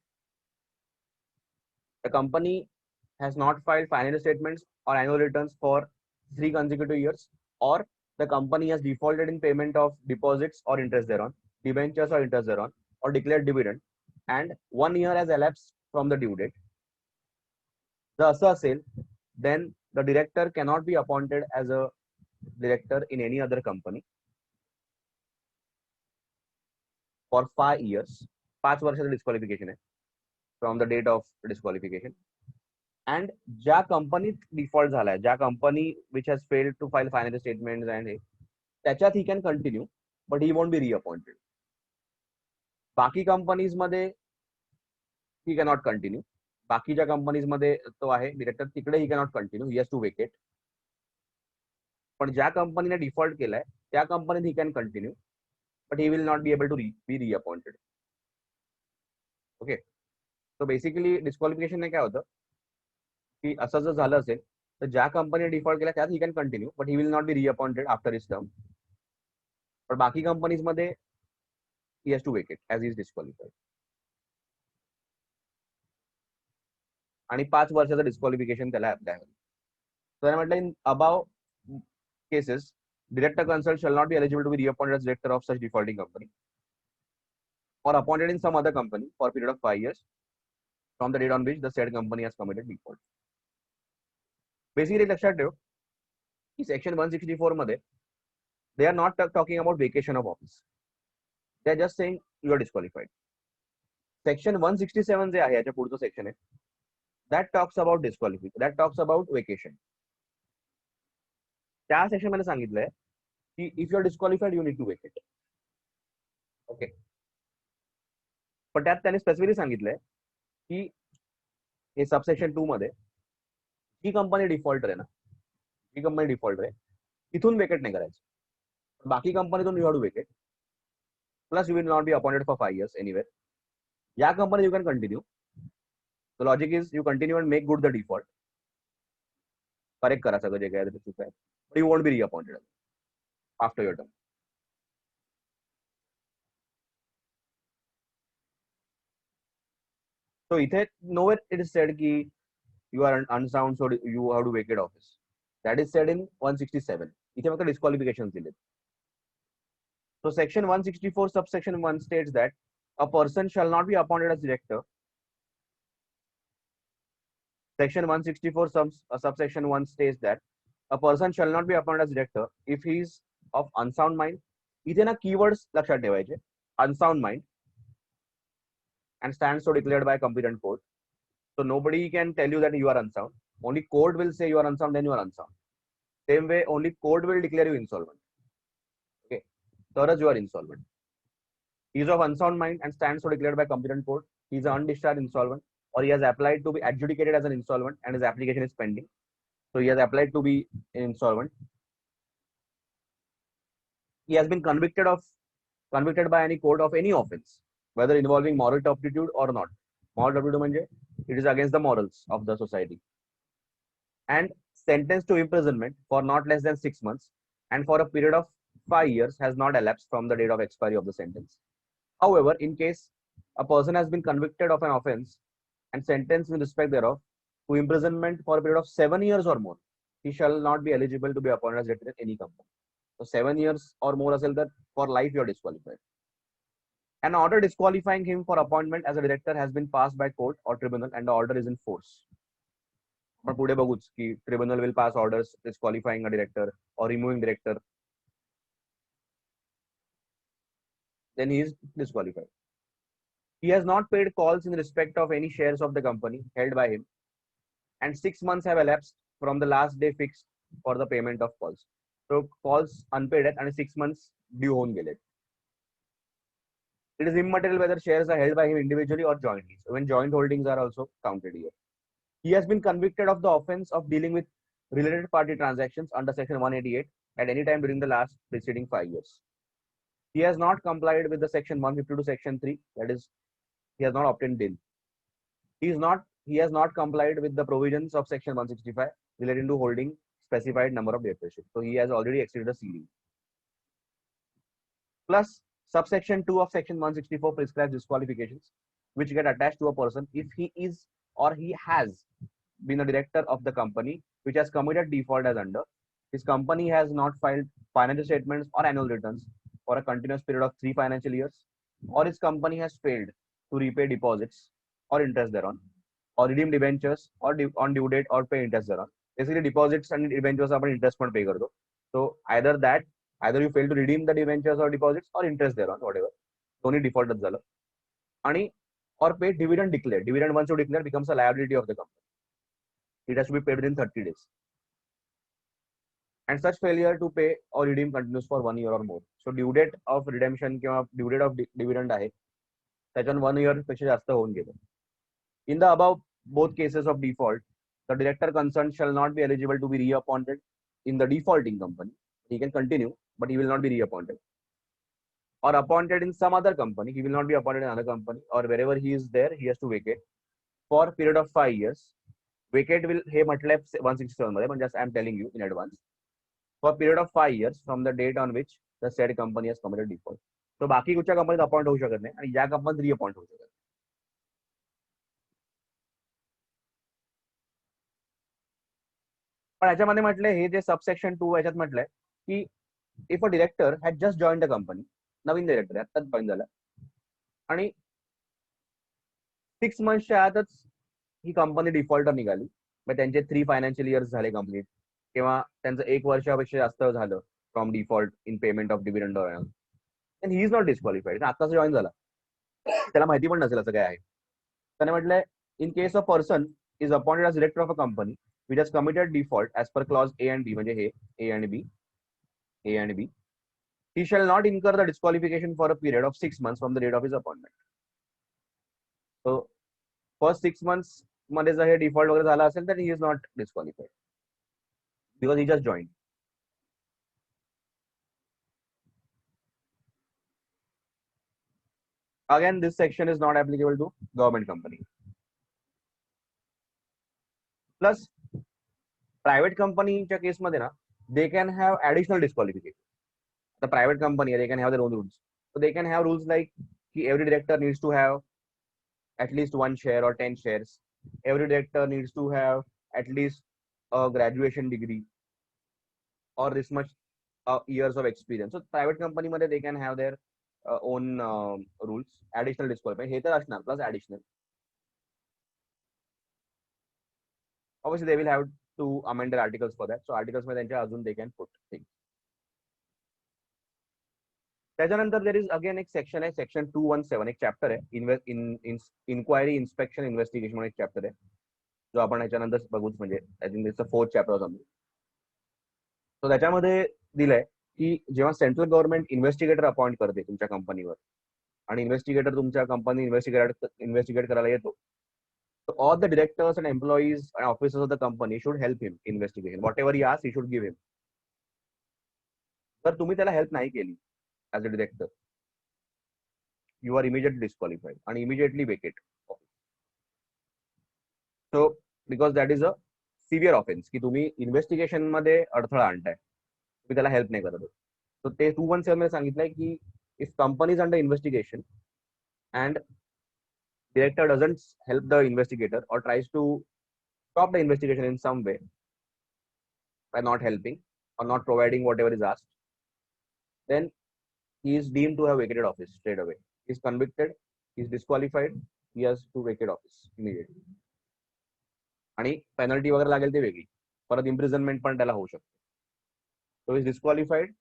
A: the company has not filed financial statements or annual returns for 3 consecutive years, or the company has defaulted in payment of deposits or interest thereon, debentures or interest thereon, or declared dividend, and 1 year has elapsed from the due date. The असं असेल, then the director cannot be appointed as a director in any other company for 5 years. 5 वर्षाचं disqualification आहे from the date of disqualification. And ज्या कंपनीत default झालाय, ज्या company which has failed to file financial statement and हे, त्याच्यात he can continue but he won't be reappointed. बाकी companies मध्ये ही कॅनॉट कंटिन्यू. बाकीच्या कंपनीज मध्ये तो आहे डिरेक्टर, तिकडे he cannot continue, he has to vacate. पण ज्या कंपनीने डिफॉल्ट केलाय त्या कंपनीत he can continue but he will not be able to be reappointed. Okay, so basically disqualification काय होतं की असं जर झालं असेल तर ज्या कंपनी डिफॉल्ट केला त्यात he can continue but he will not be reappointed after his term. पण बाकी कंपनीज मध्ये he has to vacate as he is disqualified. आणि 5 वर्षाचं डिस्क्वालिफिकेशन त्याला अप्लाय होईल. तर म्हटलं in above cases director concerned shall not be eligible to be reappointed as director of such defaulting company or appointed in some other company for a period of 5 years from the date on which the said company has committed default. Basically लक्षात ठेव की section 164 मध्ये they are not talking about vacation of office. They are just saying you are disqualified. Section 167 जे आहे याच्या पुढचं section आहे that talks about disqualification, that talks about vacation. त्या section मध्ये सांगितलंय की if you are disqualified you need to vacate. Okay, पण त्यात त्यांनी स्पेसिफिकली सांगितलंय की हे सबसेक्शन 2 मध्ये जी कंपनी डिफॉल्टर आहे ना, जी कंपनी डिफॉल्टर आहे तिथून वेकेट नाही करायचं, बाकी कंपनीतून you have to vacate. Plus you will not be appointed for 5 years anywhere. या company you can continue. The logic is you continue and make good the default. Correct करा सगळं जे काय चूक आहे, but you won't be reappointed after your term. So इथे nowhere it is said कि you are unsound so you have to vacate office. That is said in 167. इथे फक्त disqualifications दिलेत. So section 164 subsection 1 states that a person shall not be appointed as director. Section 164 subsection 1 states that a person shall not be appointed as director if he is of unsound mind. इथे ना keywords लक्षात ठेवायचे. Unsound mind and stands so declared by competent court. So nobody can tell you that you are unsound. Only court will say you are unsound, then you are unsound. Same way, only court will declare you insolvent. Okay, so you are insolvent. He is of unsound mind and stands so declared by competent court. He is an undischarged insolvent, or he has applied to be adjudicated as an insolvent and his application is pending. So he has applied to be insolvent. He has been convicted by any court of any offense, whether involving moral turpitude or not. Moral turpitude means it is against the morals of the society. And sentenced to imprisonment for not less than 6 months and for a period of 5 years has not elapsed from the date of expiry of the sentence. However, in case a person has been convicted of an offense and sentenced in respect thereof to imprisonment for a period of 7 years or more, he shall not be eligible to be appointed as director in any company. So 7 years or more असेल तर for life you are disqualified. An order disqualifying him for appointment as a director has been passed by court or tribunal and the order is in force. पण पुढे बघूच की tribunal will pass orders disqualifying a director or removing director. Then he is disqualified. He has not paid calls in respect of any shares of the company held by him and 6 months have elapsed from the last day fixed for the payment of calls. So calls unpaid आहेत आणि 6 months due होऊन गेलेत. It is immaterial whether shares are held by him individually or jointly. So when joint holdings are also counted here. He has been convicted of the offense of dealing with related party transactions under section 188 at any time during the last preceding 5 years. He has not complied with the section 152 section 3, that is, he has not obtained DIN. He has not complied with the provisions of section 165 relating to holding specified number of directorships. So he has already exceeded the ceiling. Plus, subsection 2 of section 164 prescribes disqualifications which get attached to a person if he is or he has been a director of the company which has committed default as under. His company has not filed financial statements or annual returns for a continuous period of 3 financial years, or his company has failed to repay deposits or interest thereon, or redeem debentures or on due date or pay interest thereon. Basically, deposits and debentures आपण interest पण pay करतो. So either you fail to redeem the debentures or deposits or interest thereon, whatever. दोन्ही defaultच झालं. आणि or pay dividend declared. Dividend once you declare becomes a liability of the company. It has to be paid within 30 days. And such failure to pay or redeem continues for 1 year or more. So due date of redemption किंवा due date of dividend आहे त्याच्यात 1 year पेक्षा जास्त होऊन गेलं. In the above both cases of default, the director concerned shall not be eligible to be reappointed in the defaulting company. He can continue, but he will not be reappointed. Or appointed in some other company, he will not be appointed in another company, or wherever he is there, he has to vacate for a period of 5 years. Vacate will हे म्हटलंय 167 मध्ये, but just I am telling you in advance. For a period of 5 years from the date on which the said company has committed default. तो बाकी कुठच्या कंपनीत appoint होऊ शकत नाही आणि या कंपनीत रिअपॉइंट होऊ शकत नाही. पण याच्यामध्ये म्हटलंय हे जे सबसेक्शन 2 याच्यात म्हटलंय की if a director has just join the company, Naveen director आताच जॉईन झाला आणि 6 मंथच्या आतच ही कंपनी डिफॉल्टर निघाली, मग त्यांचे 3 फायनान्शियल इयर्स झाले कंप्लीट किंवा त्यांचं 1 वर्षापेक्षा जास्त झालं from default in payment of dividend or and he is not disqualified. आताच जॉईन झाला, त्याला माहिती पण नसेल असं काय आहे. त्याने म्हटलंय in case a person is appointed as director of a company which has committed default as per clause A and B, म्हणजे हे A and B, he shall not incur the disqualification for a period of 6 months from the date of his appointment. So first 6 months मध्ये जर हे default वगैरे झाला असेल तर he is not disqualified because he just joined. Again, this section is not applicable to government company. Plus private company च्या case मध्ये ना they can have additional disqualification. The private company, they can have their own rules. So they can have rules like every director needs to have at least 1 share or 10 shares. Every director needs to have at least a graduation degree or this much years of experience. So private company मध्ये they can have their own rules. Additional disqualification हे तर असणार plus additional. Obviously they will have to amend their articles for that. So articles मध्ये त्यांच्या अजून they can put things. त्याच्यानंतर there is again एक section आहे, section 217, एक chapter आहे इन्क्वायरी इन्स्पेक्शन इन्व्हेस्टिगेशन म्हणून एक चॅप्टर आहे जो आपण याच्यानंतर बघूच, म्हणजे I think this 4th chapter समजू. तो त्याच्यामध्ये दिलंय की जेव्हा सेंट्रल गव्हर्नमेंट इन्व्हेस्टिगेटर अपॉइंट करते तुमच्या कंपनीवर आणि इन्व्हेस्टिगेटर तुमच्या कंपनी इन्व्हेस्टिगेट करायला येतो, so all the directors and employees and officers of the company should help him investigation. Whatever he asks, he should give him. जर तुम्ही त्याला हेल्प नाही केली as a director, you are immediately disqualified and immediately vacate. So because that is a severe offense की तुम्ही investigation मध्ये अडथळा आणताय, तुम्ही त्याला हेल्प नाही करत. So ते 217 मध्ये सांगितलंय की if company is under investigation and director doesn't help the investigator or tries to stop the investigation in some way by not helping or not providing whatever is asked, then he is deemed to have vacated office straight away. He is convicted, he is disqualified, he has to vacate office immediately. आणि penalty वगैरे लागेल ते वेगळी, परत imprisonment पण त्याला होऊ शकतो. So he is disqualified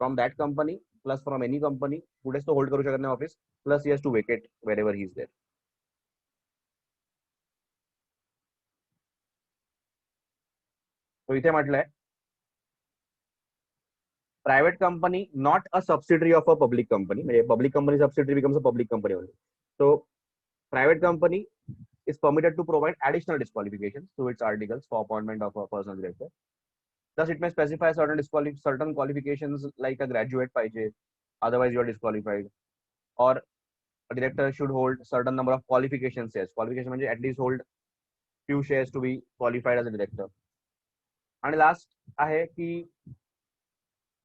A: from that company plus from any company. पुढेच तो होल्ड करू शकत नाही office, plus he has to vacate wherever he is there. तो इथे म्हटलंय private company not a subsidiary of a public company. Public company subsidiary becomes a public company only. So private company is permitted to provide additional disqualifications through its articles for appointment of a personal director. Thus it may specify certain qualifications like a graduate paije, otherwise you are disqualified, or a director should hold certain number of qualification shares. Qualification means at least hold few shares to be qualified as a director. And last आहे की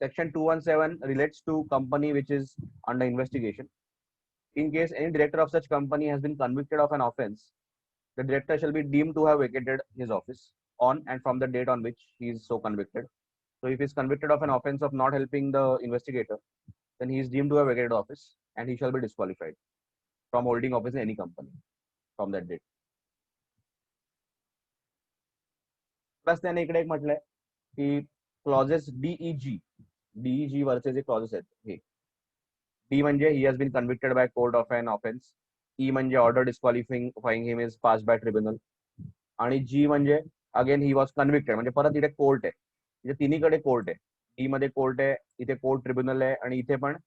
A: Section 217 relates to company which is under investigation. In case any director of such company has been convicted of an offense, the director shall be deemed to have vacated his office on and from the date on which he is so convicted. So if he is convicted of an offense of not helping the investigator, then he is deemed to have vacated office and he shall be disqualified from holding office in any company from that date. Plus त्याने इकडे एक म्हटलंय की clauses DEG वरचे जे clauses आहेत हे, D म्हणजे he has been convicted by court of an offense, E म्हणजे order disqualifying him is passed by tribunal, आणि G म्हणजे अगेन ही वॉज कन्व्हिक्टेड, म्हणजे परत इथे कोर्ट आहे, म्हणजे तिन्हीकडे कोर्ट आहे. डी मध्ये कोर्ट आहे, इथे कोर्ट ट्रिब्युनल आहे, आणि इथे पण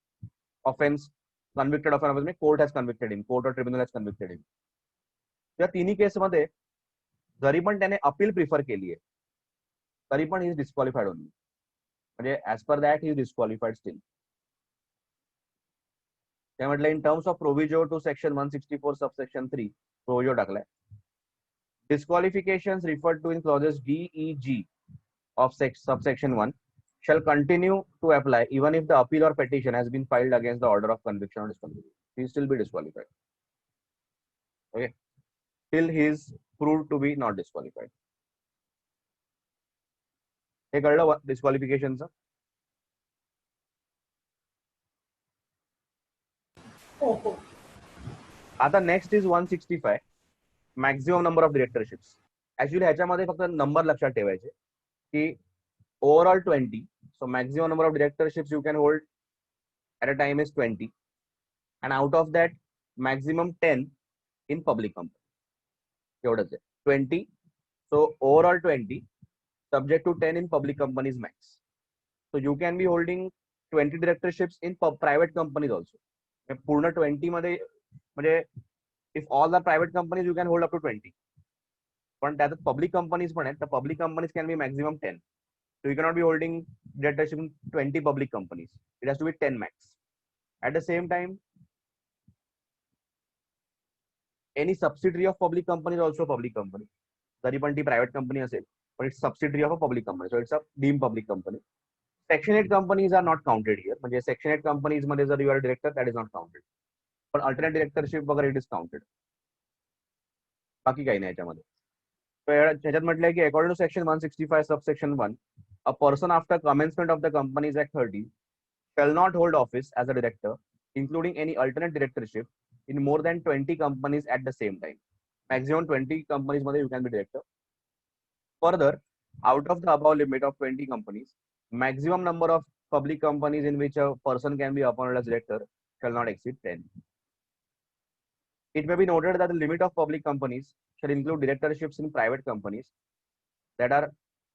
A: offence convicted of an offence court has convicted in, court or tribunal has convicted in. या तिन्ही केसमध्ये जरी पण त्याने अपील प्रिफर केली आहे तरी पण ही इज डिस्क्वालिफाईड ओनली, म्हणजे as per that he is disqualified still. ते म्हटलं in terms of proviso to section 164 subsection 3 proviso टाकलाय. Disqualifications referred to in clauses D, E, G of subsection 1 shall continue to apply even if the appeal or petition has been filed against the order of conviction or disqualification. He will still be disqualified. Okay, till he is proved to be not disqualified. हे कळलं डिस्क्वालिफिकेशनचं. आता next is 165 maximum number of directorships. Actually ह्याच्यामध्ये फक्त number लक्षात ठेवायचे की overall 20. So maximum number of directorships you can hold at a time is 20, and out of that maximum 10 in public company. एवढंच आहे 20. So overall 20 subject to 10 in public companies max. So you can be holding 20 directorships in private companies also. पूर्ण 20 मध्ये म्हणजे if all the private companies you can hold up to 20. पण त्यात public companies पण आहेत, तर public companies can be maximum 10. So you cannot be holding directorship in 20 public companies. It has to be 10 max. At the same time, any subsidiary of public company is also a public company. जरी पण ती private company असेल, पण it's subsidiary of a public company, so it's a deem public company. Section 8 companies are not counted here. म्हणजे section 8 companies मध्ये जर you are director that is not counted, पण alternate directorship वगैरे it is counted. बाकी काही नाही याच्यामध्ये. ह्याच्यात म्हटलंय की according to section 165 subsection 1, a person after commencement of the companies act 30 shall not hold office as a director, including any alternate directorship, in more than 20 companies at the same time. Maximum 20 companies मध्ये you can be director. Further, out of the above limit of 20 companies, maximum number of public companies in which a person can be appointed as director shall not exceed 10. It may be noted that the limit of public companies shall include directorships in private companies that are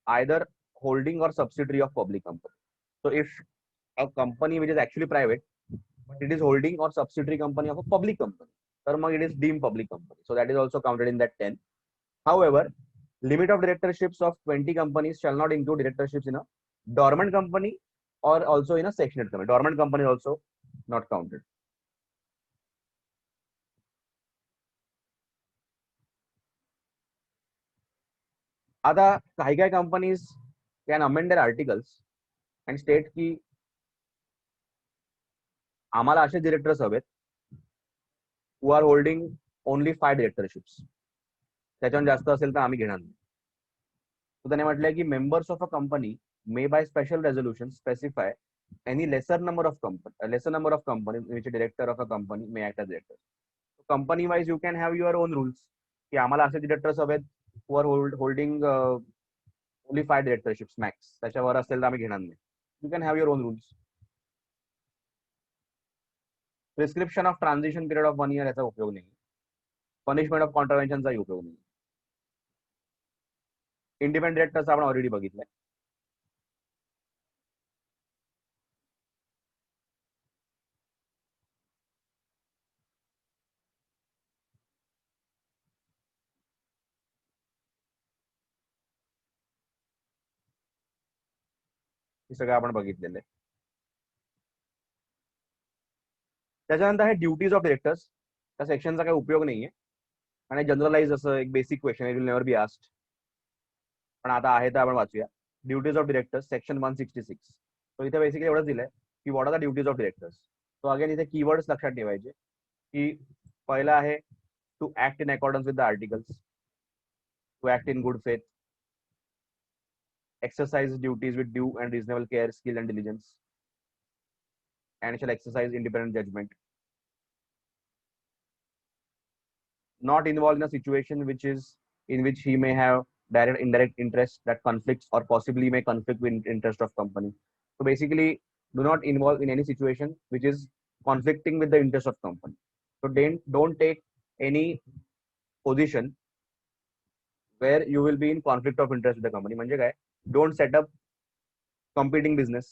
A: either holding or subsidiary of public company. So if a company which is actually private, but it is holding or subsidiary company of a public company, then it is deemed public company. So that is also counted in that 10. However, limit of directorships of 20 companies shall not include directorships in a dormant company or also in a section 8 company. Dormant company is also not counted. आता काही काही companies can amend their articles and state की आम्हाला असे directors हवेत who are holding only 5 directorships. त्याच्यावर जास्त असेल तर आम्ही घेणार नाही. तर त्याने म्हटलंय की members of a company may by special resolution specify any lesser number of company which director of a company may act as director. Company wise you can have your own rules की आम्हाला असे directors हवेत who are holding only 5 directorships max. त्याच्यावर असेल तर आम्ही घेणार नाही. You can have your own rules. Prescription of transition period of 1 year याचा उपयोग नाही. पनिशमेंट ऑफ कॉन्ट्राव्हेन्शनचा उपयोग नाही. इंडिपेंडेंट डिरेक्टर्स आपण ऑलरेडी बघितलंय. हे सगळं आपण बघितलेलं आहे. त्याच्यानंतर आहे ड्युटीज ऑफ डिरेक्टर्स. त्या सेक्शनचा काही उपयोग नाहीये आणि जनरलाइज असं एक basic question will never be asked, पण आता आहे तर आपण वाचूया. Duties of directors section 166. तो इथे बेसिकली एवढंच दिलंय की what are the duties of directors. तो अगेन इथे कीवर्ड्स लक्षात ठेवायचे की पहिला आहे to act in accordance with the articles, to act in good faith, exercise duties with due and reasonable care, skill and diligence, and shall exercise independent judgment. Not involved in a situation in which he may have direct indirect interest that conflicts or possibly may conflict with interest of company. So basically, do not involve in any situation which is conflicting with the interest of company. So don't take any position where you will be in conflict of interest with the company. म्हणजे काय, don't set up competing business.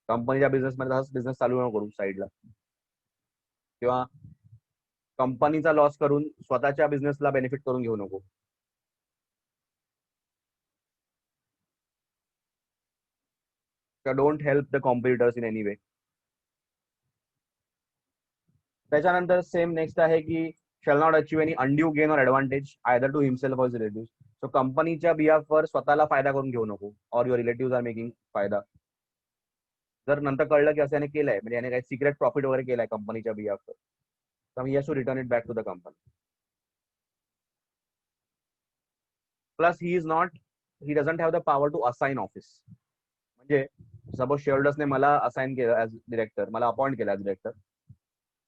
A: कंपनीच्या business मध्ये तसाच business चालू नको करू साईडला, किंवा कंपनीचा लॉस करून स्वतःच्या बिझनेसला बेनिफिट करून घेऊ नको. Don't help the competitors in any way. त्याच्यानंतर सेम नेक्स्ट आहे की shall not achieve any undue gain or advantage either to himself or his relatives. So कंपनीच्या बिहाफवर स्वतःला फायदा करून घेऊ नको, or your relatives are making फायदा. जर नंतर कळलं की असं याने केलंय, म्हणजे याने काही सिक्रेट प्रॉफिट वगैरे केलाय कंपनीच्या बिहाफवर, तर he has to return it back to the company. Plus he doesn't have the power to assign office. म्हणजे सपोज शेअरहोल्डर्सने मला असाइन केलं ऍज डिरेक्टर, मला अपॉइंट केलं ऍज डिरेक्टर,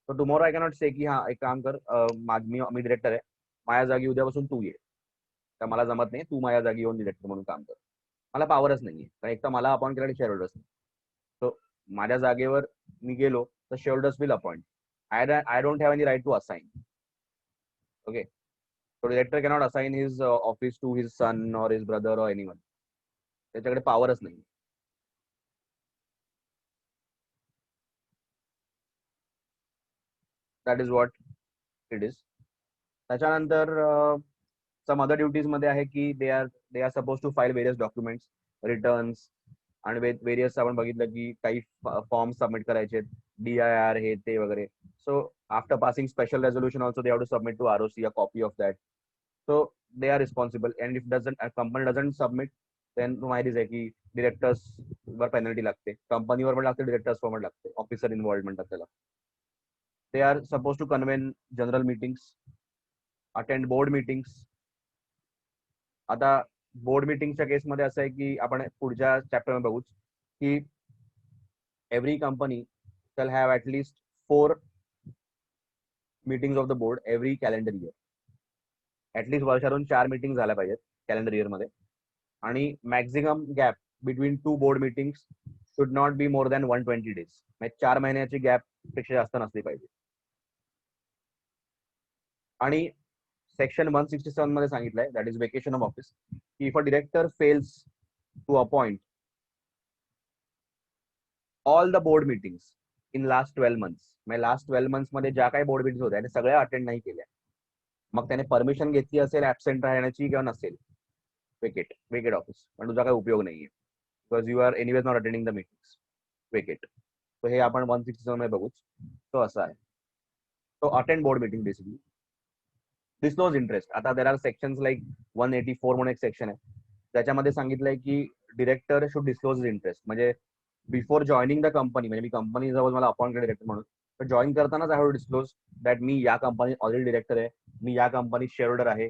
A: तर टुमॉरो आय कॅनॉट से की हा एक काम कर, मी डिरेक्टर आहे, माझ्या जागी उद्यापासून तू ये, तर मला जमत नाही, तू माझ्या जागी येऊन डिरेक्टर म्हणून काम कर. मला पॉवरच नाहीये, कारण एक तर मला अपॉइंट केलं शेअरहोल्डर्स. सो माझ्या जागेवर मी गेलो तर shareholders will appoint. I don't have any right to assign. Okay, so director cannot assign his office to his son or his brother or anyone. त्याच्याकडे पॉवरच नाही. That is what it is. त्याच्यानंतर some other duties मध्ये आहे की they are suppose to file various documents, returns, आणि various आपण बघितलं की काही फॉर्म सबमिट करायचे, DIR हे ते वगैरे. So after passing special resolution also they have to submit to ROC a copy of that. So they are responsible, and if a company doesn't submit, then माहितीच आहे की डिरेक्टर्स वर penalty लागते, कंपनीवर पण लागते, डिरेक्टर्स वर पण लागते, ऑफिसर इन्व्हॉल्व म्हणतात त्याला. They are suppose to convene general meetings, attend board meetings. आता बोर्ड मीटिंगच्या केसमध्ये असं आहे की आपण पुढच्या चॅप्टरमध्ये बघूच की every company shall have at least 4 meetings of the board every calendar year. At least वर्षातून 4 मीटिंग झाल्या पाहिजेत कॅलेंडर इयर मध्ये. आणि maximum gap between 2 board meetings should not be more than 120 days. म्हणजे 4 महिन्याची गॅप पेक्षा जास्त नसली पाहिजे. आणि सेक्शन 167 मध्ये सांगितलंय, that is vacation of office, की if a director fails to appoint all the board meetings in last 12 months, म्हणजे लास्ट 12 months मध्ये ज्या काही बोर्ड मीटिंग होत्या सगळ्या अटेंड नाही केल्या, मग त्याने परमिशन घेतली असेल ऍबसेंट राहण्याची किंवा नसेल, वेकेट ऑफिस, पण तुझा काही उपयोग नाहीये, because you are anyways not attending the meetings, vacate. तो हे आपण 167 मध्ये बघूच. तो असा आहे. तो attend board meeting basically. Disclose interest. आता देर आर सेक्शन्स लाईक 184 म्हणून एक सेक्शन आहे, त्याच्यामध्ये सांगितलंय की डिरेक्टर शुड डिस्क्लोज इंटरेस्ट. म्हणजे बिफोर जॉईनिंग द कंपनी, म्हणजे मी कंपनी जवळ मला अपॉइंट केलं डिरेक्टर म्हणून, तर जॉईन करतानाच I have to disclose that मी या कंपनी ऑलरेडी डिरेक्टर आहे, मी या कंपनी शेअर होल्डर आहे,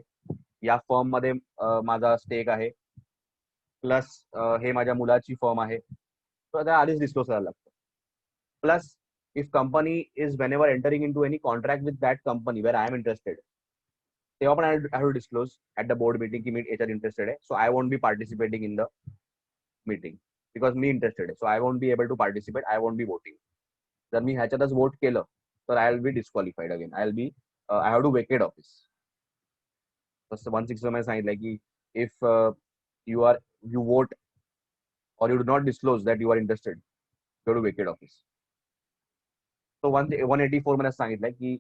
A: या फर्म मध्ये माझा स्टेक आहे, प्लस हे माझ्या मुलाची फर्म आहे, तर त्या आधीच डिस्क्लोज करायला लागतं. Plus if company is whenever entering into any contract with that company where I am interested, तेव्हा पण I have to disclose at the board meeting की मी याच्यात इंटरेस्टेड आहे, so I won't be participating in the meeting because मी interested आहे, so I won't be able to participate, I won't be voting. जर मी ह्याच्यातच वोट केलं तर I will be disqualified again, I have to vacate office. 160 मध्ये सांगितलंय की if you vote or you do not disclose that you are interested, you have to vacate office. So 184 मध्ये सांगितलंय की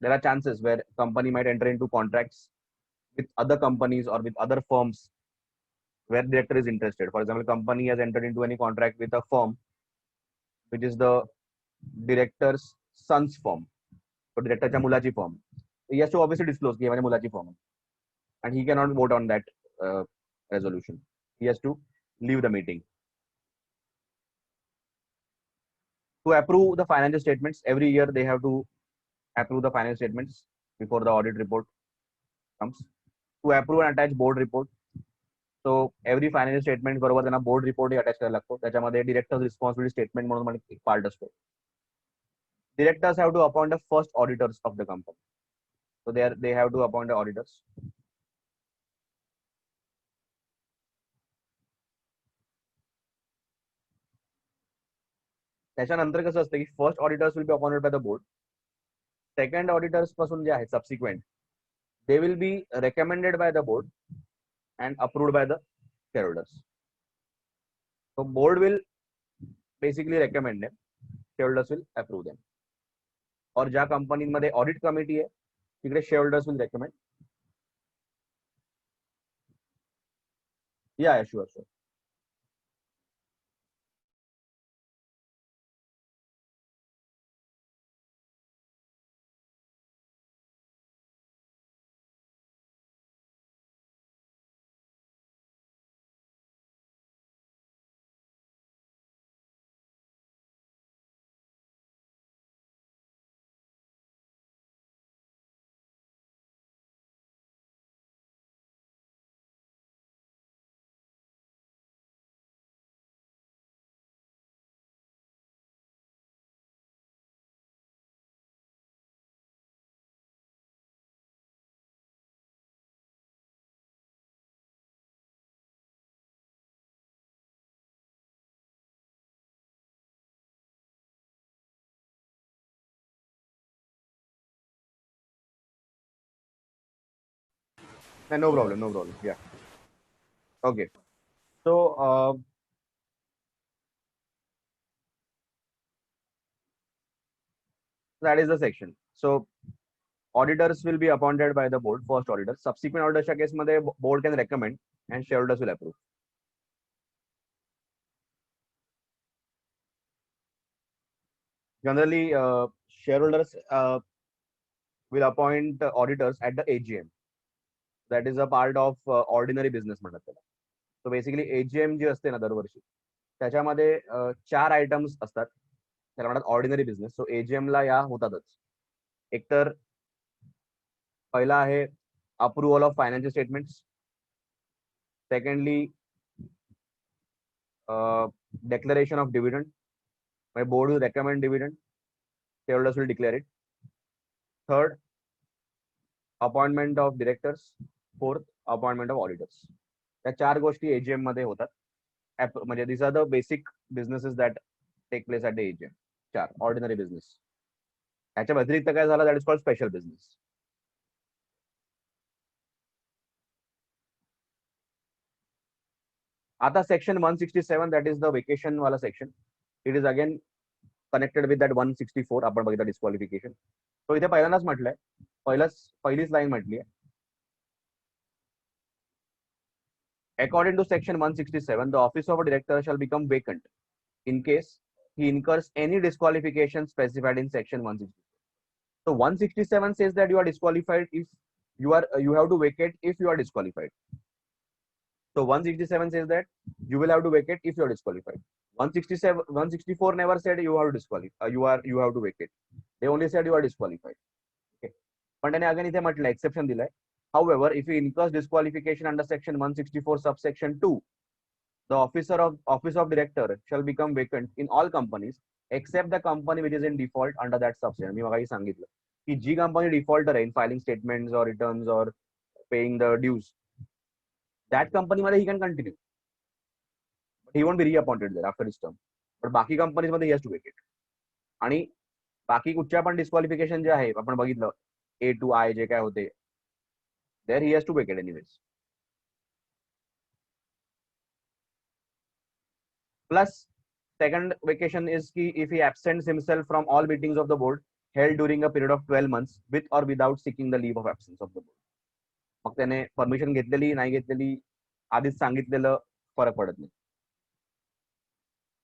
A: there are chances where company might enter into contracts with other companies or with other firms where director is interested. For example, company has entered into any contract with a firm which is the director's son's firm, so directorच्या मुलाची firm. He has to obviously disclose की माझ्या मुलाची firm, and he cannot vote on that resolution. He has to leave the meeting. To approve the financial statements, every year they have to approve the financial statements before the audit report comes. To approve and attach board report, so every financial statement बरोबर त्यांना board report attach करायला लागतो, त्याच्यामध्ये directors responsibility statement म्हणून एक part असतो. Directors have to appoint the first auditors of the company, so they have to appoint the auditors. त्याच्यानंतर कसं असतं की first auditors will be appointed by the board. Second auditors पासून जे आहे subsequent, they will be recommended by the board and approved by the shareholders. So board will basically recommend them, shareholders will approve them. और ज्या कंपनीमध्ये audit committee आहे तिकडे shareholders will recommend. Yeah, sure. No problem, no problem. Yeah. Okay. So that is the section. So auditors will be appointed by the board, first auditor. Subsequent auditorच्या केसमध्ये board can recommend and shareholders will approve. Generally, shareholders will appoint auditors at the AGM. That is a part of ordinary business म्हणतात त्याला. So basically AGM जी असते ना दरवर्षी त्याच्यामध्ये 4 items असतात त्याला म्हणतात ऑर्डिनरी बिझनेस. सो AGM ला या होतातच. एकतर पहिला आहे approval of financial statements. Secondly declaration of dividend. My board will recommend dividend. Shareholders will declare it. Third, appointment of directors. Fourth, appointment of auditors. या 4 गोष्टी AGM मध्ये होतात. म्हणजे these are the basic businesses that take place at the AGM. 4 ordinary business. याच्या व्यतिरिक्त काय झालं that is called special business. आता section 167 that is the vacation वाला section. It is again connected with that 164 आपण बघितलं disqualification. So इथे पहिल्यांदाच म्हटलंय पहिलीच लाईन म्हटली आहे. According to section 167, the office of a director shall become vacant in case he incurs any disqualification specified in section 167. So 167 says that you are disqualified if you have to vacate if you are disqualified. So 167 says that you will have to vacate if you are disqualified. 164 never said you have to disqualify. You have to vacate. They only said you are disqualified. Okay. पण त्याने again इथे म्हटलं exception दिलंय. However, if he incurs disqualification under section 164 subsection 2, the office of director shall become vacant in all companies except the company which is in default under that subsection. मी मगाशी सांगितलं की जी company defaulter आहे in filing statements or returns or paying the dues, that company मध्ये he can continue. But he won't be reappointed there after his term. But बाकी companies मध्ये he has to vacate. आणि बाकी कुठच्या पण disqualification जे आहे आपण बघितलं A to I जे काय होते there he has to vacate anyways. Plus second vacation is ki if he absents himself from all meetings of the board held during a period of 12 months with or without seeking the leave of absence of the board. मग त्याने permission घेतलेली नाही घेतलेली आधीच सांगितलेलं फरक पडत नाही.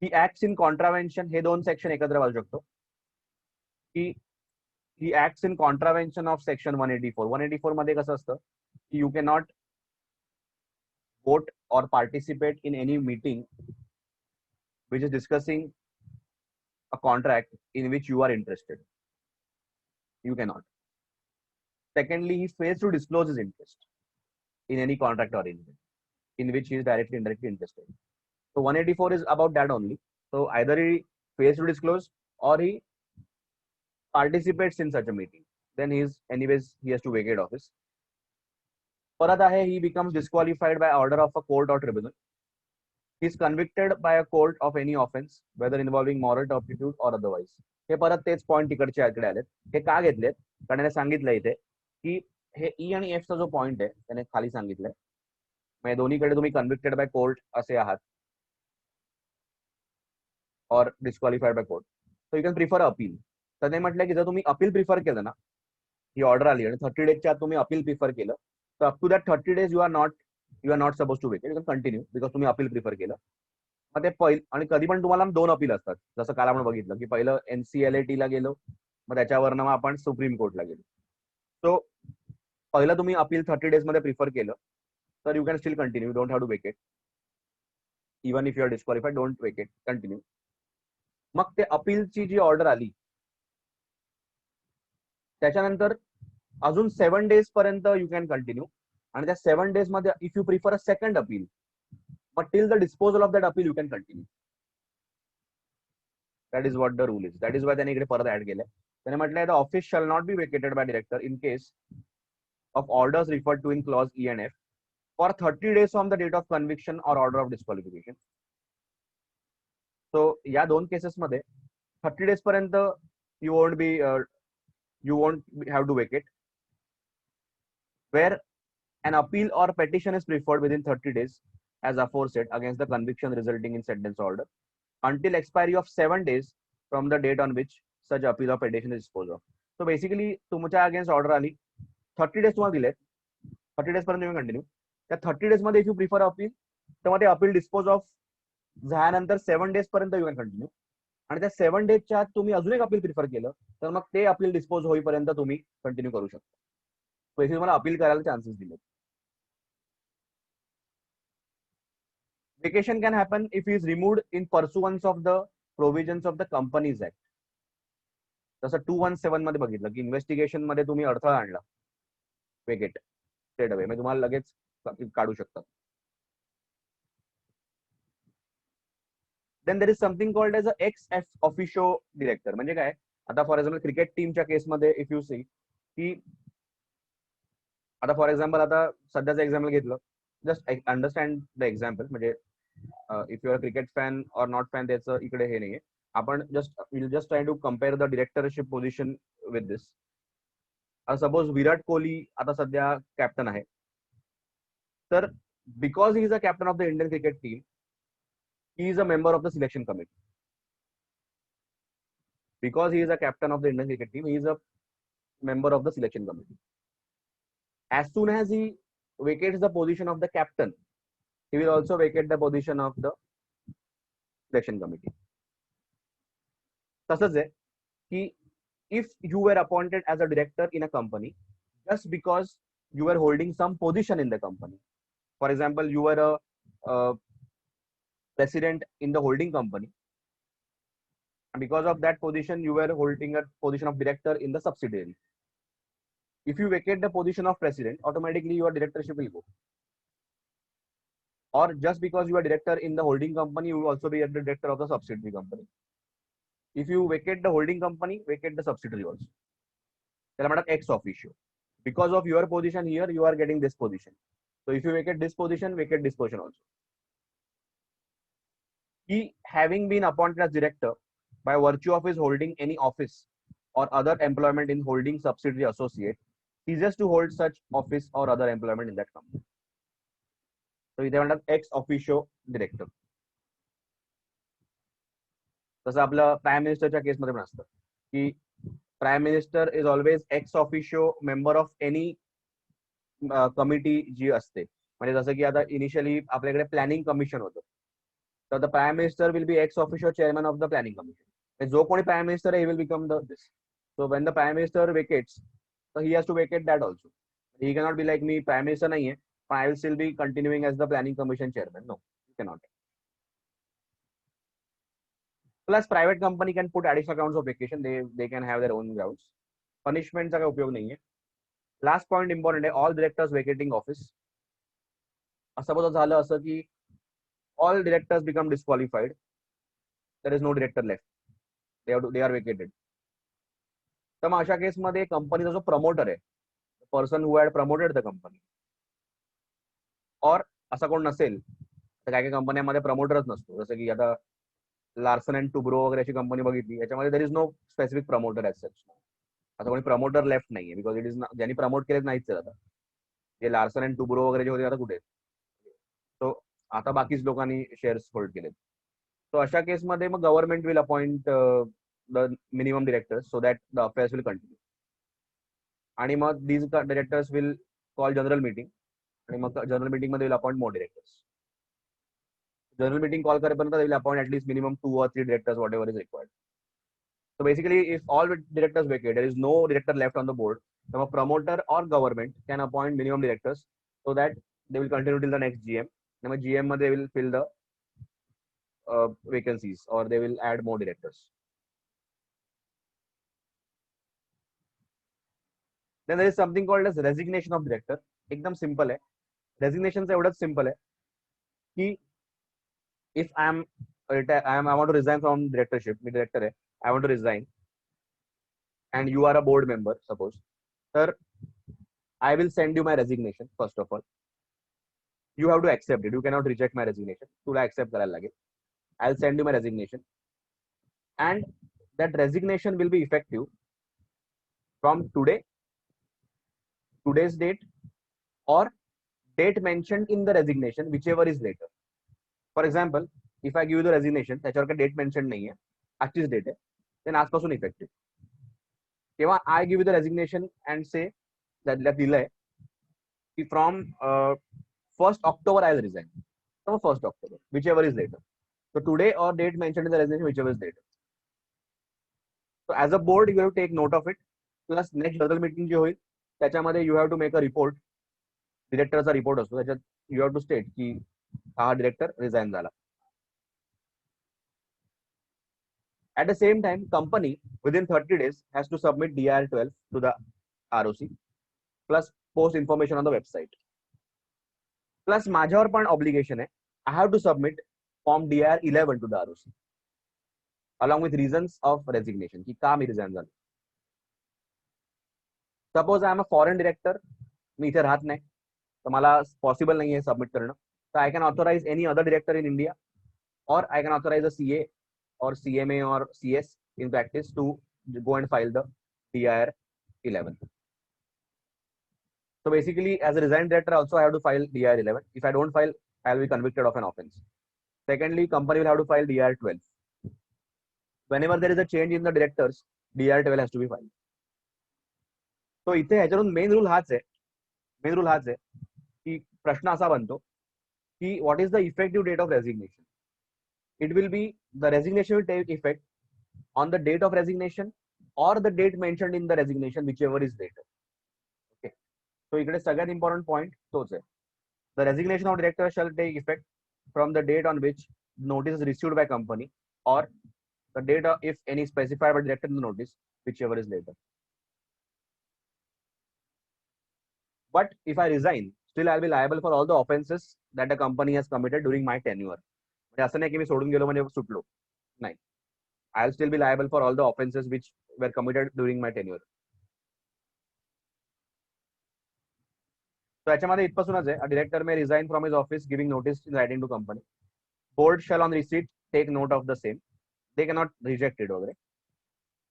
A: ही acts इन कॉन्ट्राव्हेन्शन हे दोन सेक्शन एकत्र वाचू शकतो की ही ऍक्ट्स इन कॉन्ट्राव्हेन्शन ऑफ सेक्शन 184. 184 मध्ये कसं असतं की you can not vote or participate in any meeting which is discussing a contract in which you are interested. You cannot. Secondly, he fails to disclose his interest in any contract or arrangement in which he is directly indirectly interested. So 184 is about that only. So either he fails to disclose or he participates in such a meeting. Then he has to vacate office. परत आहे he becomes disqualified by order of a court or tribunal. He is convicted by a court of any offense whether involving moral turpitude or otherwise. हे परत तेच point तिकडचे इकडे आलेत. हे का घेतलेत कारण त्याने सांगितलं इथे की हे ई आणि एफ चा जो पॉईंट आहे त्याने खाली सांगितलंय म्हणजे दोन्हीकडे तुम्ही कन्व्हिक्टेड बाय कोर्ट असे आहात और disqualified by court so you can prefer appeal. त्याने म्हटलं की जर तुम्ही अपील प्रिफर केलं ना ही ऑर्डर आली आणि 30 डेजच्या आत तुम्ही अपील प्रिफर केलं तर up to that 30 days you are not suppose to vacate. You can continue because तुम्ही अपील प्रिफर केलं. मग ते आणि कधी पण तुम्हाला 2 अपील असतात जसं काल आपण बघितलं की पहिलं NCLAT ला गेलो मग त्याच्यावरनं मग आपण सुप्रीम कोर्टला गेलो. सो पहिलं तुम्ही अपील 30 डेज मध्ये प्रिफर केलं तर you can still continue. Don't have to vacate even if you are disqualified. Don't vacate continue. मग ते अपीलची जी ऑर्डर आली त्याच्यानंतर अजून 7 डेज पर्यंत यू कॅन कंटिन्यू आणि त्या 7 डेज मध्ये if you prefer a second appeal but till the disposal of that appeal you can continue. That is what the rule is. That is why त्याने इकडे परत ऍड केलंय. त्याने म्हटलंय the office shall not be vacated by director in case of orders referred to in clause E and F for 30 days from the date of conviction or order of disqualification. So या दोन cases मध्ये 30 days पर्यंत you won't have to vacate. Where An appeal or petition is preferred within 30 days, as aforesaid, against the conviction resulting in sentence order, until expiry of 7 days from the date on which such appeal or petition is disposed of. So basically, तुमच्या against order आली, 30 days तुम्हाला दिले, 30 days पर्यंत तुम्ही continue, त्या 30 days मध्ये if you prefer appeal, तर मग ते अपील डिस्पोज ऑफ झाल्यानंतर 7 डेज पर्यंत यू कॅन कंटिन्यू, आणि त्या 7 डेजच्या आत तुम्ही अजून एक अपील प्रिफर केलं तर मग ते अपील डिस्पोज होईपर्यंत तुम्ही कंटिन्यू करू शकता. पैसे तुम्हाला अपील करायला चान्सेस दिले. Vacation can happen if he is removed in pursuance of the provisions of the Companies Act. जसं 217 मध्ये बघितलं की इन्व्हेस्टिगेशन मध्ये तुम्ही अडथळा आणला, वेकेट स्ट्रेट अवे, म्हणजे तुम्हाला लगेच काढू शकतात. Then there is something called as a ex officio director. म्हणजे काय, आता फॉर एक्झाम्पल क्रिकेट टीमच्या केसमध्ये इफ यू सी की आता फॉर एक्झाम्पल आता सध्याचं एक्झाम्पल घेतलं, जस्ट अंडरस्टँड द एक्झाम्पल, म्हणजे if you are cricket fan or not fan त्याचं इकडे हे नाहीये. आपण just try to compare the directorship position with this. Suppose Virat Kohli आता सध्या कॅप्टन आहे, तर because he is a captain of the Indian cricket team, he is a member of the selection committee. Because he is a captain of the Indian cricket team, he is a member of the selection committee. As soon as he vacates the position of the captain, he will also vacate the position of the selection committee. तसंच आहे की if you were appointed as a director in a company just because you were holding some position in the company, for example you were a president in the holding company, and because of that position you were holding a position of director in the subsidiary. If you vacate the position of president, automatically your directorship will go. Or just because you are director in the holding company, you will also be a director of the subsidiary company. If you vacate the holding company, vacate the subsidiary also. त्याला म्हणतात ex officio. Because of your position here, you are getting this position. So if you vacate this position, vacate this position also. He having been appointed as director by virtue of his holding any office or other employment in holding subsidiary associate, ceases to hold such office or other employment in that company. So इथे म्हणतात ex officio director. तसं आपलं prime मिनिस्टरच्या केसमध्ये पण असतं की prime minister is always ex officio member of any committee जी असते. म्हणजे जसं की आता इनिशियली आपल्याकडे प्लॅनिंग कमिशन होतं, तर the prime minister will be ex officio chairman of the planning commission. जो कोणी प्राईम मिनिस्टर आहे, he will become the this. So when the prime minister vacates, so he has to vacate that also. He cannot be like, me prime minister nahi hai, but I will still be continuing as the planning commission chairman. No, you cannot. Plus private company can put additional grounds of vacation. They can have their own grounds. Punishment का उपयोग नहीं है. Last point important है, all directors vacating office. Suppose झालं असं की all directors become disqualified, there is no director left, they are vacated. तर मग अशा केस मध्ये कंपनीचा जो प्रमोटर आहे, person who had promoted the company, और असा कोण नसेल तर काही काही कंपन्यांमध्ये प्रमोटरच नसतो. जसं की आता लार्सन अँड टुब्रो वगैरे अशी कंपनी बघितली, याच्यामध्ये there is no specific promoter as such. आता कोणी प्रमोटर लेफ्ट नाहीये, बिकॉज इट इज ज्यांनी प्रमोट केलेच नाहीच आता. जे लार्सन अँड टुब्रो वगैरे जे होते आता कुठे, सो आता बाकीच लोकांनी शेअर्स होल्ड केलेत. सो अशा केसमध्ये मग government will appoint the minimum directors so that the affairs will continue. आणि मग these directors will call general meeting, आणि मग जनरल मीटिंग मध्ये will appoint more directors. General meeting call करेपर्यंत they will appoint at least minimum 2 or 3 directors, whatever is required. So basically, if all directors vacate, there is no director left on the board, then a promoter or government can appoint minimum directors so that they will continue till the next GM. Then GM they will fill the vacancies, or they will add more directors. Then there is something called as resignation of director. एकदम simple है. Resignation से एवढंच simple है कि if I want to resign from directorship, me director है, I want to resign, and you are a board member, suppose, sir, I will send you my resignation. First of all, you have to accept it. You cannot reject my resignation. तुला accept करायला लागेल. I'll send you my resignation, and that resignation will be effective from today's date, or date mentioned in the resignation whichever is later. For example, if I give you the resignation, त्याच्यावर काही date mention नाही आहे, आजचीच date आहे, then आजपासून effective. तेव्हा I give you the resignation and say that दिलंय की from 1st October I will resign. So 1st October, whichever is later. So today or date mentioned in the resignation, whichever is later. So as a board, you have to take note of it. Plus next general meeting जी होईल त्याच्यामध्ये you have to make a report. डिरेक्टरचा report असतो त्याच्यात you have to state की हा director resign झाला. At the same time, company within 30 days has to submit DIR-12 to the ROC plus post information on the website. Plus माझ्यावर पण obligation आहे. I have to submit form DIR-11 to the ROC along with reasons of resignation की का मी resign झालो. Suppose I am a foreign director, मी इथे राहत नाही तर मला पॉसिबल नाही आहे सबमिट करणं, तर I can authorise any other director in India or I can authorise a CA or CMA or CS in practice to go and file the DIR-11. So basically, as a resigned director, also I have to file DIR-11. If I don't file, I will be convicted of an offense. Secondly, company will have to file DIR-12. Whenever there is a change in the directors, DIR-12 has to be filed. So इथे ह्याच्यावरून main rule हाच आहे की प्रश्न असा बनतो की what is the effective date of resignation. It will be the resignation will take effect on the date of resignation or the date mentioned in the resignation, whichever is later. Okay. So इकडे सगळ्यात important point तोच आहे. The resignation of director shall take effect from the date on which notice is received by company or the date of, if any specified by director in the notice, whichever is later. But if I resign, still I'll be liable for all the offenses that the company has committed during my tenure. असं नाही की मी सोडून गेलो म्हणजे सुटलो, नाही. I will still be liable for all the offences which were committed during my tenure. तर याच्यामध्ये इथपासूनच आहे. Director may resign from his office giving notice in writing to company. Board shall on receipt take note of the same. They cannot reject it वगैरे.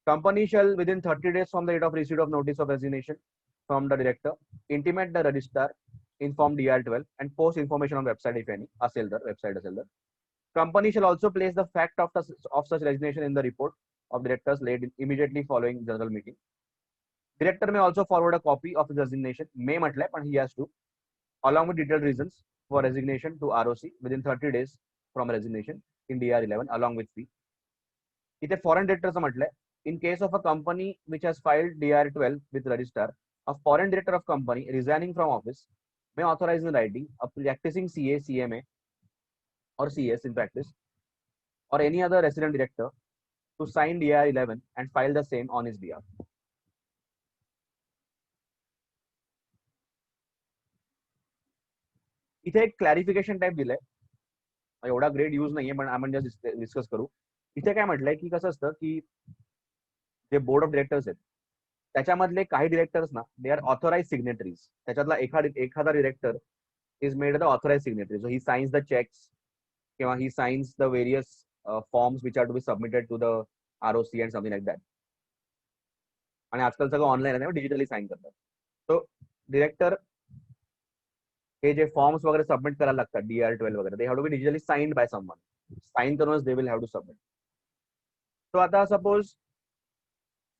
A: Company shall within 30 days from the date of receipt of notice of resignation from the director intimate the registrar inform DIR-12 and post information on website if any असेल तर, website असेल तर. Company shall also place the fact of such resignation in the report of directors laid immediately following general meeting. Director may also forward a copy of his resignation. May matlay, but he has to, along with detailed reasons for resignation to ROC within 30 days from resignation in DIR-11 along with fee. इथे foreign director चं म्हटलंय, in case of a company which has filed DIR-12 with registrar, a foreign director of company resigning from office may authorize in writing a practicing CA, CMA or CS in practice or any other resident director to sign DIR-11 and file the same on his behalf. इथे एक clarification type दिलंय, एवढा great use नाहीये पण आपण just discuss करू. इथे काय म्हटलंय की कसं असतं की जे बोर्ड ऑफ डिरेक्टर्स आहेत त्याच्यामधले काही डिरेक्टर्स ना दे आर ऑथोराइज सिग्नेटरीज. त्याच्यातला एखादा director is made the authorise signatory. So he signs the cheques किंवा he signs the various forms which are to be submitted to the ROC and something like that. आणि आजकाल सगळं online आहे, digitally sign करतात. So director हे जे forms वगैरे submit करायला लागतात DIR-12 वगैरे, they have to be digitally signed by someone. Sign करूनच they will have to submit. So आता सपोज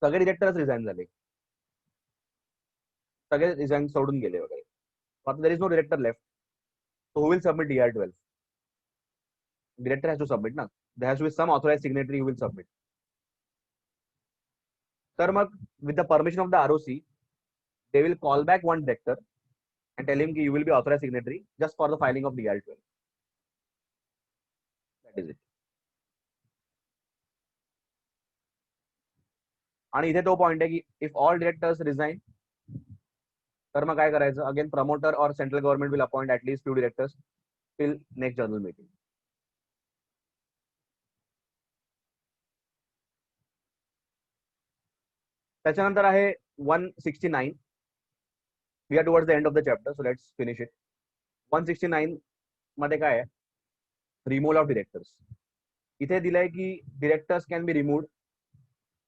A: सगळे डिरेक्टर्स रिझाइन झाले, सगळे रिझाइन सोडून गेले वगैरे, आता there is no director left, so who will submit DIR-12? Director has to submit ना. There has to be some authorized signatory who will submit. तर मग with the permission of the ROC, they will call back one director and tell him you will be authorized signatory just for the filing of DIR-12. That is it. आणि इथे तो point आहे की if all directors resign, तर मग काय करायचं? Again promoter or central government will appoint at least few directors till next general meeting. त्याच्यानंतर आहे 169. We are towards the end of the chapter, so let's finish it. 169 मध्ये काय आहे? Removal of directors. इथे दिलंय की directors can be removed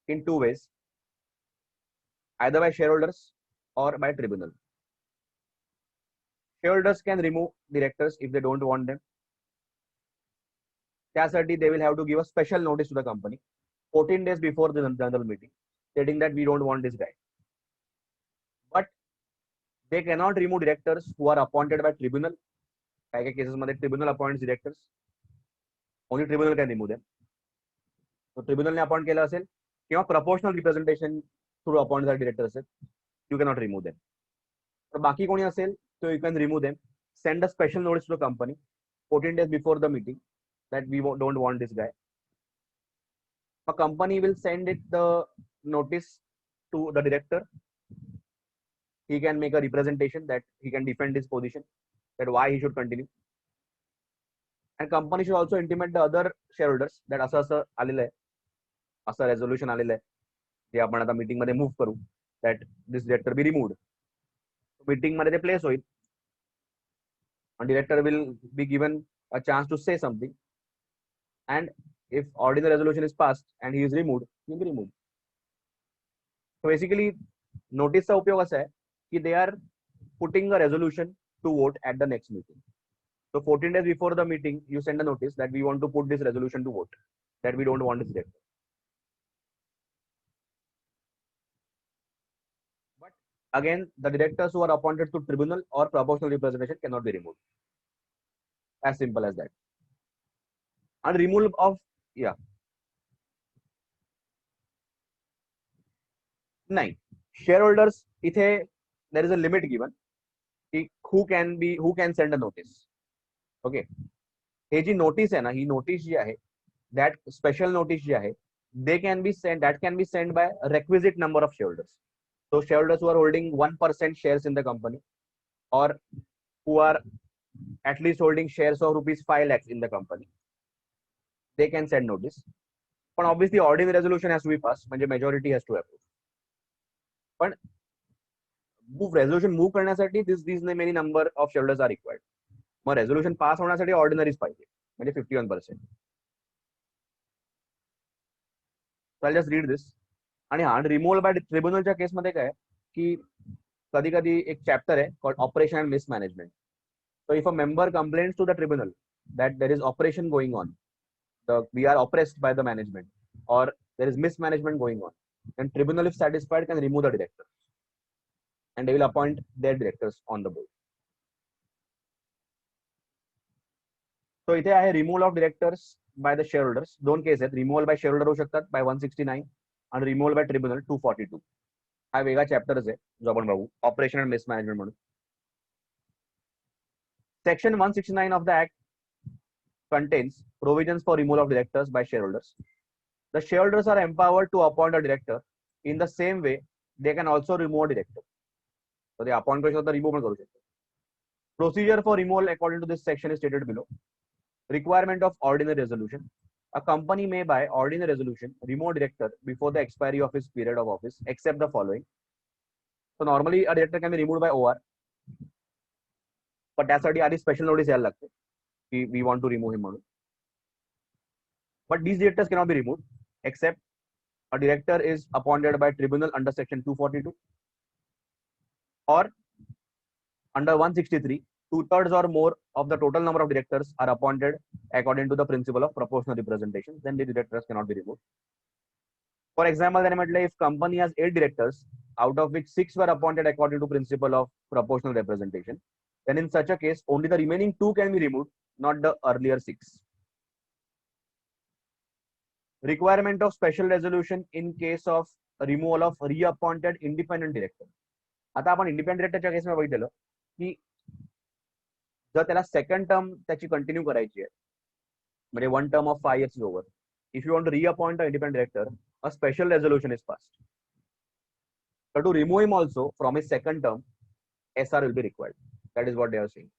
A: in two ways, either by shareholders or by tribunal. shareholders can remove directors if they don't want them. त्यासाठी they will have to give a special notice to the company 14 days before the general meeting stating that we don't want this guy. But they cannot remove directors who are appointed by tribunal. काही काही cases मध्ये tribunal appoints directors. Only tribunal can remove them. So tribunal ने appoint केलं असेल किंवा proportional representation through appointed director असेल, you cannot remove them. तर बाकी कोणी असेल so you can remove them. Send a special notice to the company 14 days before the meeting that we don't want this guy. A company will send it the notice to the director. He can make a representation that he can defend his position, that why he should continue. And company should also intimate the other shareholders that असं आलेलं आहे, असं resolution आलेलं आहे, जे आपण आता meeting मध्ये move करू, that this director be removed. Meeting मध्ये ते प्लेस होईल and director will be given a chance to say something, and if ordinary resolution is passed and he is removed, he will be removed. So basically notice चा उपयोग असा आहे की they are putting a resolution to vote at the next meeting. So 14 days before the meeting you send a notice that we want to put this resolution to vote, that we don't want this director. But again, the directors who are appointed to tribunal or proportional representation cannot be removed. As simple as that. And removal of नाही, shareholders इथे there is a limit given की who can send a notice. Okay, hey ji notice आहे ना, ही notice जी आहे, that special notice जी आहे, that can be sent by a requisite number of shareholders. So shareholders who are holding 1% shares in the company, or who are at least holding shares of rupees 5 lakhs in the company, they can send notice. But obviously ordinary resolution has to be passed, म्हणजे majority has to approve. पण resolution move करण्यासाठी these many number of shareholders are required. Mug resolution pass होण्यासाठी ordinaries पाहिजे, म्हणजे 51%. So I'll just read this. आणि हा removal by tribunalच्या case मध्ये काय की कधी कधी एक चॅप्टर आहे called operation and mismanagement. So if a member complains to the tribunal that there is operation going on, we are oppressed by the management, or there is mismanagement going on, and tribunal if satisfied can remove the director and they will appoint their directors on the board. So इथे आहे removal of directors by the shareholders. दोन case आहेत, removal by shareholder होऊ शकतात by 169 and removal by tribunal 242. हा वेगळा चॅप्टरच आहे जो आपण बघू, ऑपरेशन अँड मिसमॅनेजमेंट म्हणून. Section 169 of the Act contains provisions for removal of directors by shareholders. The shareholders are empowered to appoint a director. In the same way, they can also remove a director. So they appoint करू शकतात, remove पण करू शकतात. Procedure for removal according to this section is stated below. Requirement of ordinary resolution. A company may by ordinary resolution remove director before the expiry of his period of office except the following. So normally a director can be removed by OR. पण त्यासाठी आधी special notice यायला लागते की we want to remove him म्हणून. But these directors cannot be removed except a director is appointed by tribunal under section 242 or under 163. 2/3 or more of the total number of directors are appointed according to the principle of proportional representation. Then the directors cannot be removed. For example, then if company has 8 directors, out of which 6 were appointed according to principle of proportional representation, then in such a case only the remaining 2 can be removed, not the earlier 6. Requirement of special resolution in case of removal of reappointed independent director. आता आपण independent डायरेक्टरच्या case मध्ये बघितलं की जर त्याला second term त्याची continue करायची आहे, म्हणजे 1 term of 5 years is over, if you want to reappoint an independent director, a special resolution is passed. But to remove him also from his second term, SR will be required. That is what they are saying.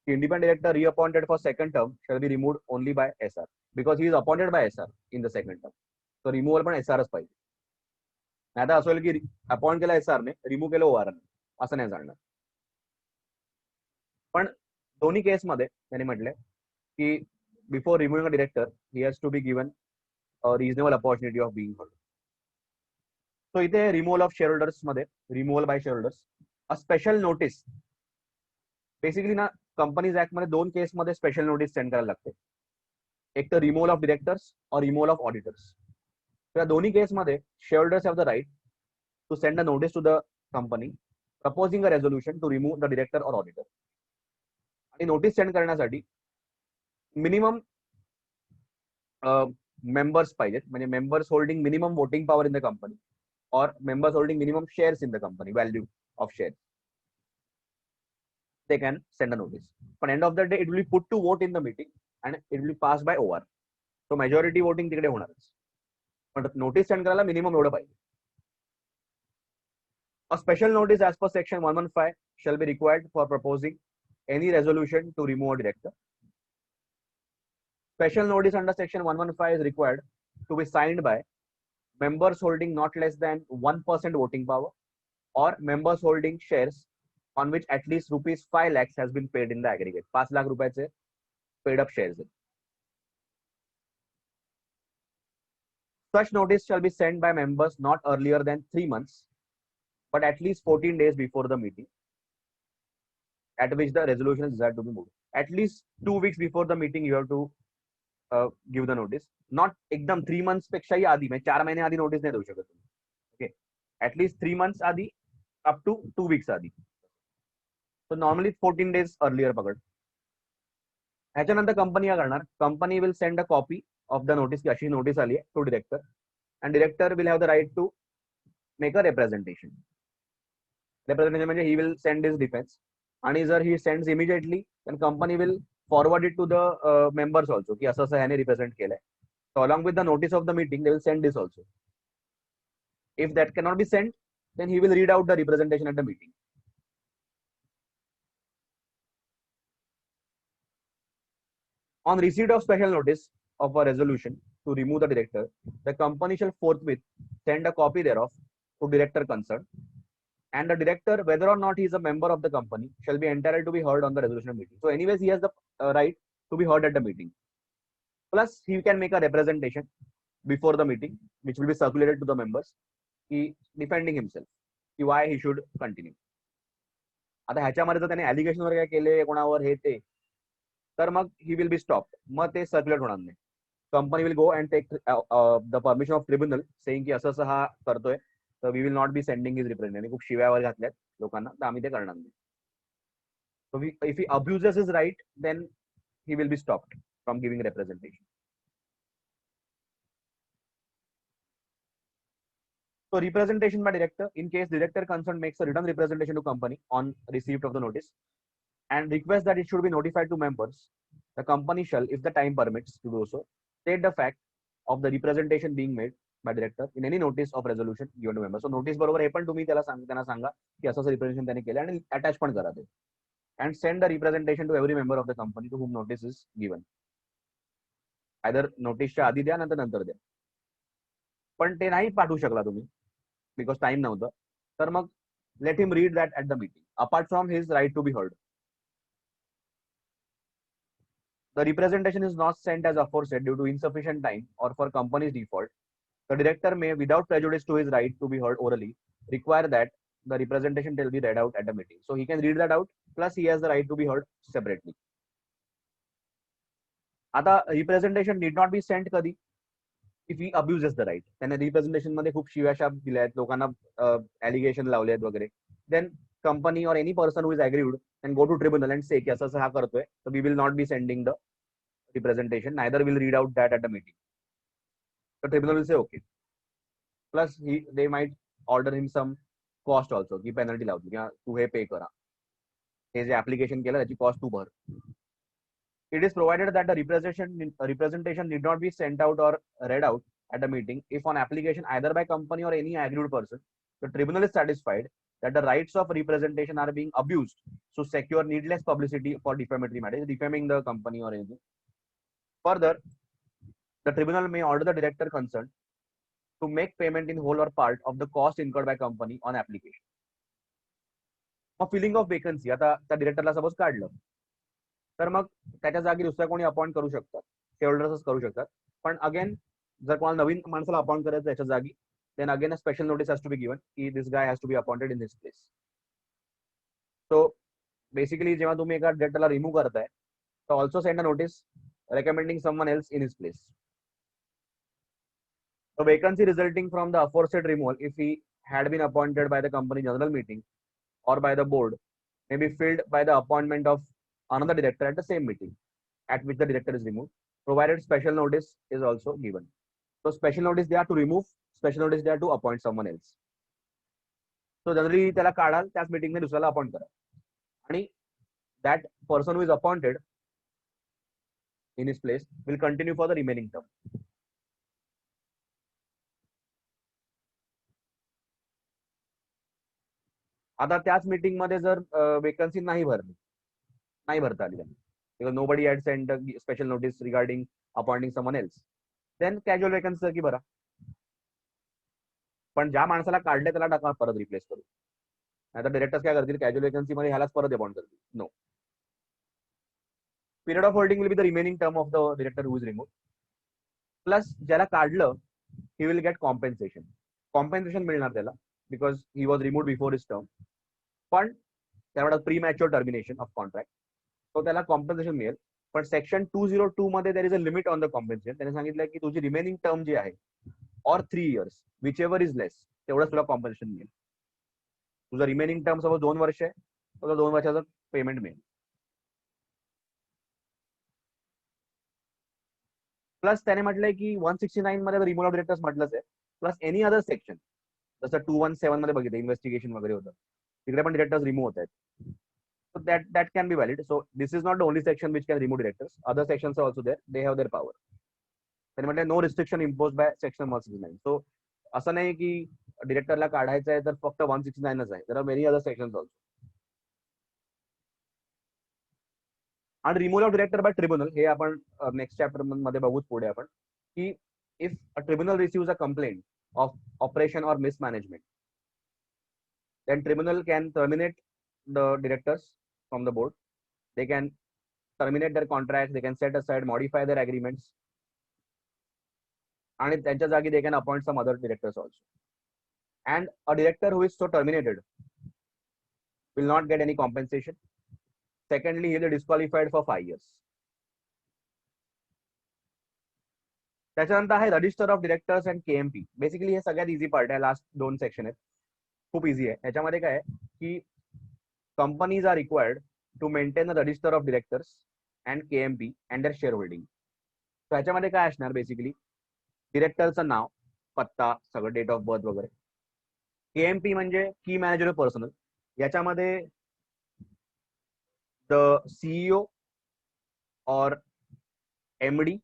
A: The independent director reappointed for second term shall be removed only by SR because he is appointed by SR in the second term. So removal पण SR च पाहिजे. आता असं होईल की appoint केला SR ने, remove केलं OR ने, असं नाही जाणार. पण दोन्ही केस मध्ये त्यांनी म्हटले की before removing a director he has to be given a reasonable opportunity of being heard. So इथे रिमूव्हल ऑफ शेअर होल्डर्स मध्ये, removal by shareholders, a special notice basically ना कंपनीज ऍक्ट मध्ये 2 केसमध्ये special notice send करायला लागते. एक तर removal of directors or removal of auditors. तर या दोन्ही केसमध्ये shareholders have the right to send a notice to the company proposing a resolution to remove the director or auditor. आणि नोटीस सेंड करण्यासाठी मिनिमम मेंबर्स पाहिजेत, म्हणजे members holding minimum voting power in the company or members holding minimum shares in the company, value of shares, they can send a notice. But end of the day, it will be put to vote in the meeting and it will be passed by OR. So majority voting तिकडे होणारच. पण notice send करायला minimum एवढं पाहिजे. A special notice as per section 115 shall be required for proposing any resolution to remove a director. Special notice under section 115 is required to be signed by members holding not less than 1% voting power or members holding shares on which at least rupees 5 lakhs has been paid in the aggregate. 5 lakh रुपयाचे paid up shares. Such notice shall be sent by members not earlier than 3 months, but at least 14 days before the meeting at which the resolution is desired to be moved. At least 2 weeks before the meeting, you have to give the notice. Not एकदम 3 months पेक्षाही आधी, म्हणजे 4 महिने आधी notice नाही देऊ शकत तुम्ही. Okay, at least 3 months आधी up to 2 weeks आधी. So normally 14 days earlier पकड. ह्याच्यानंतर कंपनी काय करणार, company will send a copy of the notice की अशी नोटीस आली आहे to director and director will have the right to make a representation. Representation म्हणजे he will send his defence, आणि जर he sends immediately then company will forward it to the members also की असं असं ह्याने represent केलंय. So along with the notice of the meeting, they will send this also. If that cannot be sent, then he will read out the representation at the meeting. On receipt of special notice of a resolution to remove the director, the company shall forthwith send a copy thereof to director concerned, and the director, whether or not he is a member of the company, shall be entitled to be heard on the resolution meeting. So anyways, he has the right to be heard at the meeting. Plus, he can make a representation before the meeting, which will be circulated to the members, he defending himself, why he should continue. आता ह्याच्यामध्ये जर त्याने allegation वगैरे काय केले कोणावर हे ते, तर मग ही विल बी स्टॉप, मग ते सर्क्युलेट होणार नाही. Company will go and take the permission of tribunal saying की असं असं हा करतोय, तर we will not be sending his representative. खूप शिव्यावर घातल्यात लोकांना, तर आम्ही ते करणार नाही. So if he abuses his right, then he will be stopped from giving representation. So representation by director, in case director concerned makes a written representation to company on receipt of the notice and request that it should be notified to members, the company shall, if the time permits to do so, state the fact of the representation being made by director in any notice of resolution given to members. So notice बरोबर हे पण तुम्ही त्यांना सांगा की असं representation त्यांनी केलं आणि attach पण करा ते, and send the representation to every member of the company to whom notice is given. either नोटीसच्या आधी द्या नंतर द्या. पण ते नाही पाठवू शकला तुम्ही बिकॉज टाइम नव्हतं, तर मग let him read that at the meeting apart from his right to be heard. The representation is not sent as aforesaid due to insufficient time or for company's default. The director may, without prejudice to his right to be heard orally, require that the representation shall be read out at the meeting. So he can read that out, plus he has the right to be heard separately. आता representation need not be sent कधी, if he abuses the right. त्याने representation मध्ये खूप शिव्याशाप दिल्या आहेत, लोकांना allegation लावले आहेत वगैरे, देन कंपनी और any person who is agreed and go to tribunal and say की असं असं हा करतोय, so we will not be sending the representation, neither will read out that at the meeting. The tribunal will say okay. Plus they might order him some cost also, की penalty लावतो की तू हे पे करा, हे जे ऍप्लिकेशन केलं त्याची cost तू भर. It is provided that the representation need not be sent out or read out at the meeting if on application either by company or any aggrieved person, the tribunal is satisfied that the rights of representation are being abused to secure needless publicity for defamatory matters, defaming the company or anything. Further, the tribunal may order the director concerned to make payment in whole or part of the cost incurred by company on application. मग filling of vacancy, आता त्या डिरेक्टरला suppose काढलं, तर मग त्याच्या जागी दुसऱ्या कोणी appoint करू शकतात, शेअरहोल्डर्सच करू शकतात. पण अगेन जर कोणाला नवीन माणसाला अपॉइंट करायचं त्याच्या जागी, then again a special notice has to be given, this guy has to be appointed in this place. So basically जेव्हा तुम्ही एका डिरेक्टरला रिमूव्ह करताय तर also send a notice recommending someone else in his place. The vacancy resulting from the aforesaid removal, if he had been appointed by the company general meeting or by the board, may be filled by the appointment of another director at the same meeting at which the director is removed, provided special notice is also given. So special notice they are to remove, special notice they are to appoint someone else. So generally त्याला काढाल त्याच meeting मध्ये दुसऱ्याला appoint करा आणि that person who is appointed in his place will continue for the remaining term. आता त्याच meeting मध्ये जर वेकन्सी नाही भरता आली because nobody had sent a special notice regarding appointing someone else, then casual vacancy की भरा. पण ज्या माणसाला काढले त्याला टाका परत रिप्लेस करू. नाहीतर डिरेक्टर्स काय करतील, कॅज्युअल वेकन्सी मध्ये ह्यालाच परत अपॉइंट करतील. नो. Period of holding will be the remaining term of the director who is removed. Plus ज्याला काढलं he will get compensation. Compensation मिळणार त्याला because he was removed before his term. पण त्याला premature termination of contract, तो त्याला compensation मिळेल. पण सेक्शन 202 मध्ये there is a limit on the compensation. त्याने सांगितलं की तुझी रिमेनिंग टर्म जी आहे और 3 years which ever is less तेवढंच तुला कॉम्पेन्सेशन मिळेल. तुझं रिमेनिंग टर्म सपोज 2 वर्ष आहे, तुला 2 वर्षाचं पेमेंट मिळेल. प्लस त्याने म्हटलंय की 169 मध्ये रिमूव्हल ऑफ डिरेक्टर्स म्हटलंच आहे, प्लस एनी अदर सेक्शन जसं 217 मध्ये बघितलं इन्व्हेस्टिगेशन वगैरे होतं, तिकडे पण डिरेक्टर्स रिमूव्ह होत आहेत. So that can be valid. So this is not the only section which can remove directors. Other sections are also there. They have their power. त्याने म्हटलं no restriction impose by section 169. So असं नाही की डिरेक्टरला काढायचं आहे तर फक्त 169च आहे. There are many other sections also. आणि removal of director by tribunal हे आपण नेक्स्ट चॅप्टर मध्ये बघूच पुढे आपण, की if a tribunal receives a complaint of operation और mismanagement, then tribunal can terminate the directors from the board. They can terminate their contracts, they can set aside, modify their agreements, and त्यांच्या जागी they can appoint some other directors also. And a director who is so terminated will not get any compensation. Secondly, he will be disqualified for 5 years. त्याच्यानंतर आहे register of directors and KMP. Basically हे सगळ्यात easy part आहे. Last 2 section आहेत, खूप easy आहे. याच्यामध्ये काय आहे की companies are required to maintain the register of directors and KMP and their shareholding. ह्याच्यामध्ये काय असणार, बेसिकली डिरेक्टरचं नाव, पत्ता, सगळं डेट ऑफ बर्थ वगैरे. केएमपी म्हणजे की मॅनेजर पर्सनल. याच्यामध्ये द सीईओ और एमडी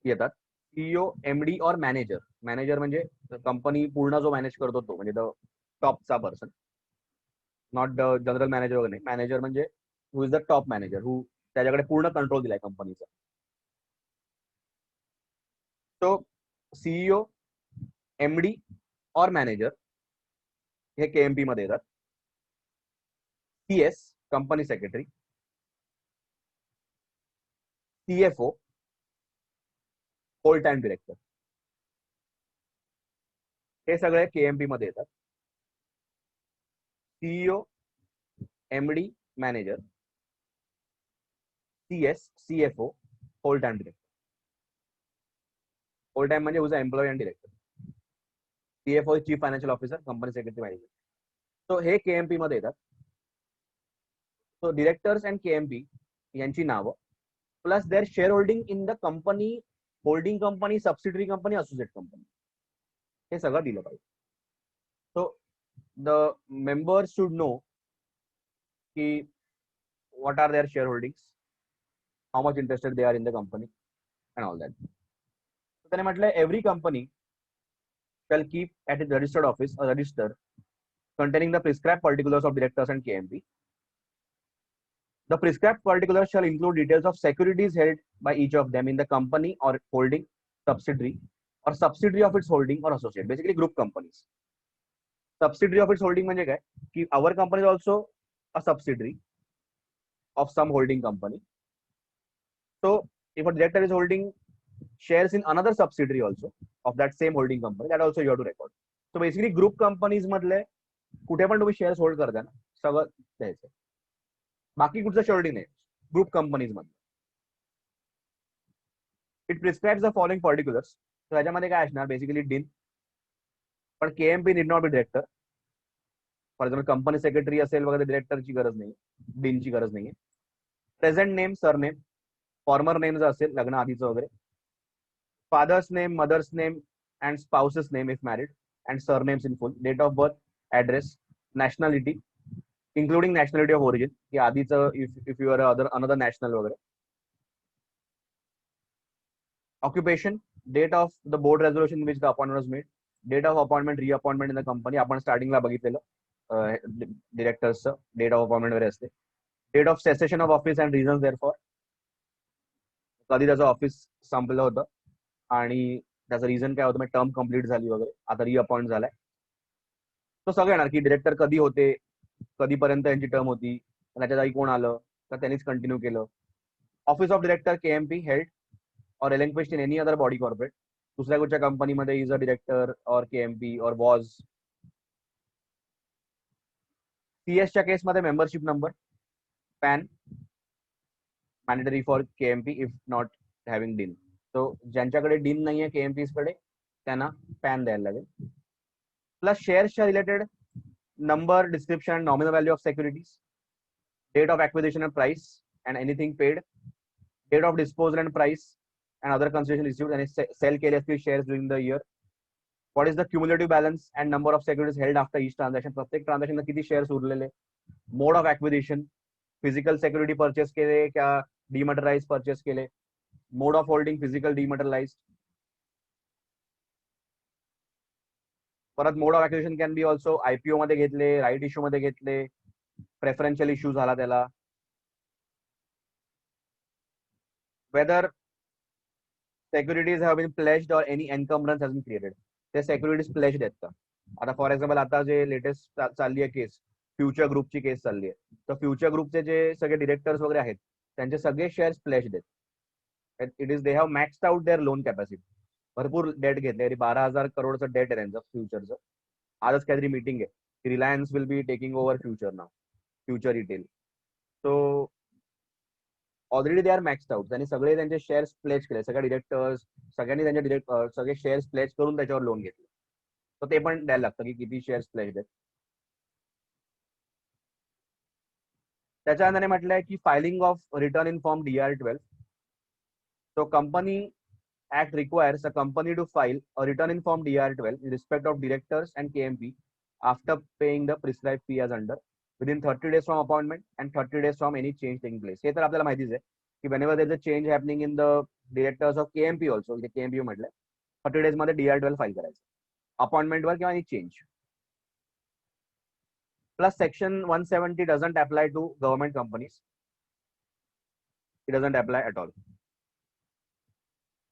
A: येतात. सीईओ, एमडी और मॅनेजर. मॅनेजर म्हणजे कंपनी पूर्ण जो मॅनेज करतो तो, म्हणजे द टॉपचा person, not the general manager वगैरे नाही. मॅनेजर म्हणजे who is the top manager, who त्याच्याकडे पूर्ण कंट्रोल दिलाय कंपनीचा. तो सीईओ, एमडी और मॅनेजर हे केएमपी मध्ये येतात. CS company secretary, CFO whole time director, हे सगळे केएमपी मध्ये येतात. CEO, MD, manager, CS, CFO, whole time director. Whole time म्हणजे whose employee and director. CFO chief financial officer, company secretary, manager. तो हे KMP मध्ये येतात. सो डिरेक्टर्स अँड केएमपी यांची नावं plus their shareholding in the company, holding company, subsidiary company, associate company, हे सगळं दिलं पाहिजे. So the members should know की what are their shareholdings, how much interested they are in the company and all that. So त्याने म्हटलं every company shall keep at its registered office a register containing the prescribed particulars of directors and KMP. The prescribed particulars shall include details of securities held by each of them in the company or holding subsidiary or subsidiary of its holding or associate, basically group companies. Subsidiary of its holding म्हणजे काय की our company is also a subsidiary of some holding company. So if a director is holding shares in another subsidiary also of that same holding company, that also you have to record. So basically group companies मधले कुठे पण तुम्ही shares hold करता ना, सगळं द्यायचं. बाकी कुठचं शेअरिटी नाही ग्रुप कंपनीज मध्ये. It prescribes the following particulars. तर ह्याच्यामध्ये काय असणार, बेसिकली डीन, पण KMP need not be director. For example company secretary असेल वगैरे, डिरेक्टरची गरज नाही, डीनची गरज नाहीये. Present name, surname, former name जर असेल लग्न आधीचं वगैरे, father's name, mother's name and spouse's name if married, and surnames in full, date of birth, address, nationality including nationality of origin, की आधीचं if you are another national वगैरे, occupation, date of the board resolution in which the appointment was made, date of appointment, reappointment in the company, आपण स्टार्टिंगला बघितलेलं डिरेक्टर्सचं date of appointment वगैरे असते, date of cessation of office and reasons therefor, कधी त्याचं office संपलं होतं आणि त्याचं रिझन काय होतं, टर्म कंप्लीट झाली वगैरे, आता रिअपॉइंट झालाय. तो सगळं येणार की डिरेक्टर कधी होते, कधीपर्यंत यांची टर्म होती, त्याच्या जागी कोण आलं तर त्यांनीच कंटिन्यू केलं. Office of director KMP held or relinquished in any other body corporate, दुसऱ्या कुठच्या कंपनीमध्ये इज अ डिरेक्टर और केएमपी और वॉज. सीएसच्या केसमध्ये membership number, PAN, mandatory for KMP if not having DIN. So ज्यांच्याकडे डीन नाहीये केएमपीज कडे त्यांना पॅन द्यायला लागेल. प्लस शेअर्सच्या related number, description and nominal value of securities, date of acquisition and price and anything paid, date of disposal and price and other consideration received and sell केले असतील shares during the year. What is the cumulative balance and number of securities held after each transaction, प्रत्येक transaction ला किती shares उरलेले, mode of acquisition, physical security purchase केले का डिमॅटराइज purchase केले, mode of holding, physical, डिमॅटरलाइज. परत mode of acquisition can be also IPO मध्ये घेतले, right issue मध्ये घेतले, प्रेफरन्शियल इश्यू झाला त्याला, whether securities have been pledged or any encumbrance has been created. ते securities pledged आहेत का. आता फॉर एक्झाम्पल आता जे लेटेस्ट चालली आहे केस, फ्युचर ग्रुपची केस चालली आहे, तर फ्युचर ग्रुपचे जे सगळे डिरेक्टर्स वगैरे आहेत त्यांचे सगळे शेअर्स प्लेज्ड आहेत. It is they have maxed out their loan capacity. भरपूर डेट घेतले, 12,000 करोडचं डेट आहे त्यांचं फ्युचरचं. आजच काहीतरी मीटिंग आहे, Reliance will be taking over Future नाव, Future Retail. So already they are maxed out. त्यांनी सगळे त्यांचे शेअर्स प्लेज केले, सगळे डिरेक्टर्स सगळ्यांनी त्यांचे सगळे शेअर्स प्लेज करून त्याच्यावर लोन घेतले. तर ते पण द्यायला लागतं की किती शेअर्स प्लेज आहेत. त्याच्यानंतर म्हटलंय की filing of return in form DR-12. So company act requires a company to file a return in form DR-12 in respect of directors and KMP after paying the prescribed fee as under within 30 days from appointment and 30 days from any change taking place. हे तर आपल्याला माहितीच आहे की whenever there is a change happening in the directors of KMP also, KMP म्हटलंय 30 days मध्ये DR-12 file करायचं appointment वर किंवा any change. Plus section 170 doesn't apply to government companies. It doesn't apply at all.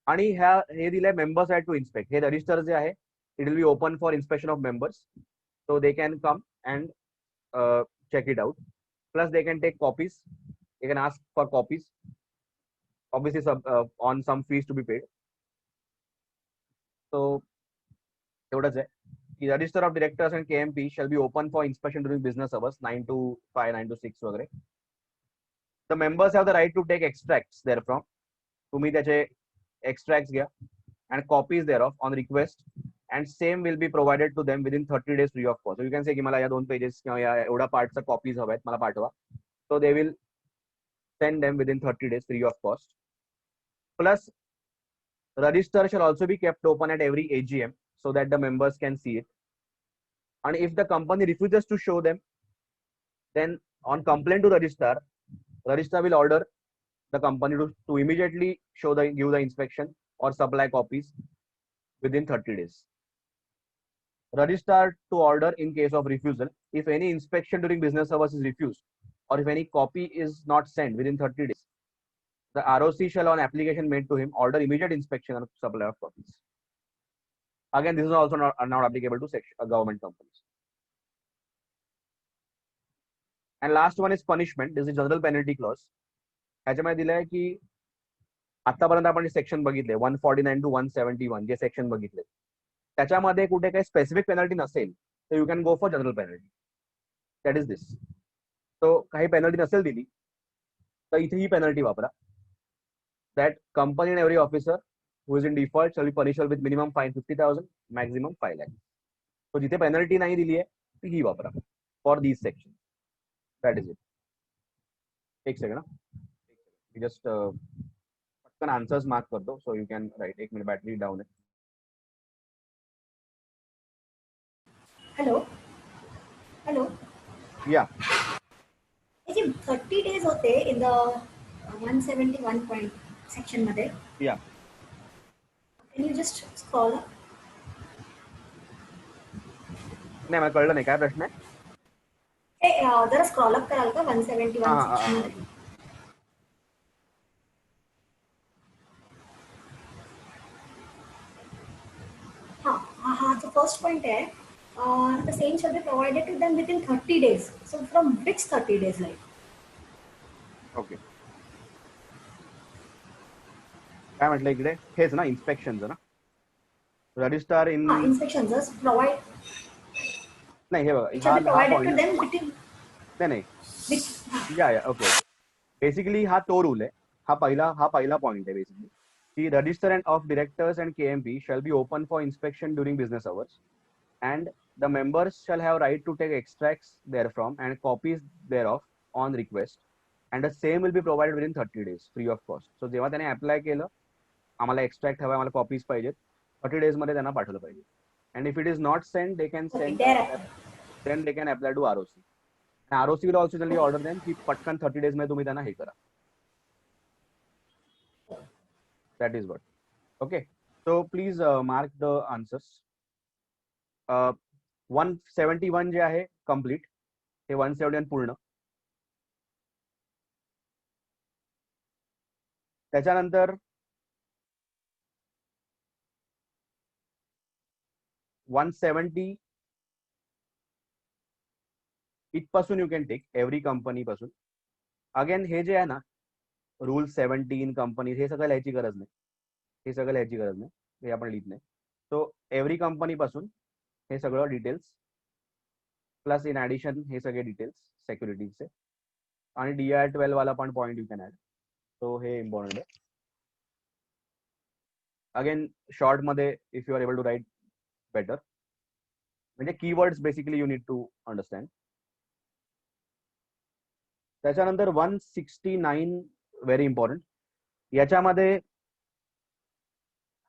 A: आणि हे दिलंय members right to inspect. हे register जे आहे it will be open for inspection of members, so they can come and check it out. Plus they can take copies, they can ask for copies, obviously on some fees to be paid. So एवढंच आहे की register of directors and KMP shall be open for inspection during business hours 9 to 5, 9 to 6 वगैरे. The members have the right to take extracts therefrom. तुम्ही त्याचे extracts घ्या and copies thereof on request, and same will be provided to them within 30 days free of cost. So you can say की मला या 2 pages किंवा या एवढा पार्टचा copies हव्या आहेत मला पाठवा. So they will send them within 30 days free of cost. Plus register shall also be kept open at every AGM so that the members can see it. And if the company refuses to show them, then on complaint to registrar will order the company to immediately give the inspection or supply copies within 30 days. Registrar to order in case of refusal. If any inspection during business hours is refused, or if any copy is not sent within 30 days, the ROC shall, on application made to him, order immediate inspection and supply of copies. Again, this is also not applicable to government companies. And last one is punishment. This is general penalty clause. ह्याच्यामध्ये दिलंय की आतापर्यंत आपण section बघितले 149 to 171 J section बघितले त्याच्यामध्ये कुठे काही स्पेसिफिक पेनल्टी नसेल तर you can go for general penalty. That is this. तो काही पेनल्टी नसेल दिली तर इथे ही पेनल्टी वापरा. That company and every officer who is in default shall be punishable with minimum fine 50,000 maximum 5 lakhs. तो जिथे पेनल्टी नाही दिली आहे ती ही वापरा for these section. That is it. एक सेकंड जस्ट पटकन आन्सर्स मार्क करतो सो यू कॅन राईट. एक मिनिट बॅटरी डाऊन आहे.
B: Hello hello.
A: या
B: हे जे 30 days होते इन द 171 पॉइंट सेक्शन मध्ये.
A: या
B: can you just scroll up?
A: नाही मला कळलं नाही काय प्रश्न आहे.
B: हे जरा स्क्रॉल अप कराल का 171
A: हा हा
B: सेक्शन
A: हा
B: मध्ये? हा जो फर्स्ट पॉइंट आहे, the same shall be provided to them within 30 days. So from which 30 days like?
A: Okay. काय म्हटलं इकडे हेच ना इन्स्पेक्शनचं ना. रजिस्ट्रार इन
B: Inspection just provide,
A: नाही हे बघा
B: it shall be
A: हा
B: provided to
A: point
B: them within
A: नाही
B: which,
A: या ओके ओके. बेसिकली हा तो रूल आहे. हा पहिला पॉइंट आहे बेसिकली की register and of directors and KMP shall be open for inspection during business hours and the members shall have right to take extracts therefrom and copies thereof on request and the same will be provided within 30 days free of cost. So जेव्हा त्याने apply केलं आम्हाला extract हवा आम्हाला copies पाहिजेत 30 days मध्ये त्यांना पाठवलं पाहिजे. And if it is not send they can
B: okay,
A: send
B: there.
A: Then they can apply to ROC. ROC will also generally order them की पटकन 30 days मध्ये तुम्ही त्यांना हे करा. That is what. Okay. So please mark the answers. 171 जे आहे complete. हे 171 पूर्ण. त्याच्यानंतर 170 इथपासून you can take every company पासून. अगेन हे जे आहे ना रूल 17 कंपनी हे सगळं लिहायची गरज नाही. हे सगळं लिहायची गरज नाही. हे आपण लिहित नाही. सो एव्हरी कंपनी पासून हे सगळं डिटेल्स प्लस इन ऍडिशन हे सगळे डिटेल्स सेक्युरिटीचे आणि DI12 वाला पण point you can add. So हे इम्पॉर्टंट आहे. अगेन शॉर्ट मध्ये if you are able to write better म्हणजे keywords basically you need to understand. त्याच्यानंतर 169 व्हेरी इम्पॉर्टंट. याच्यामध्ये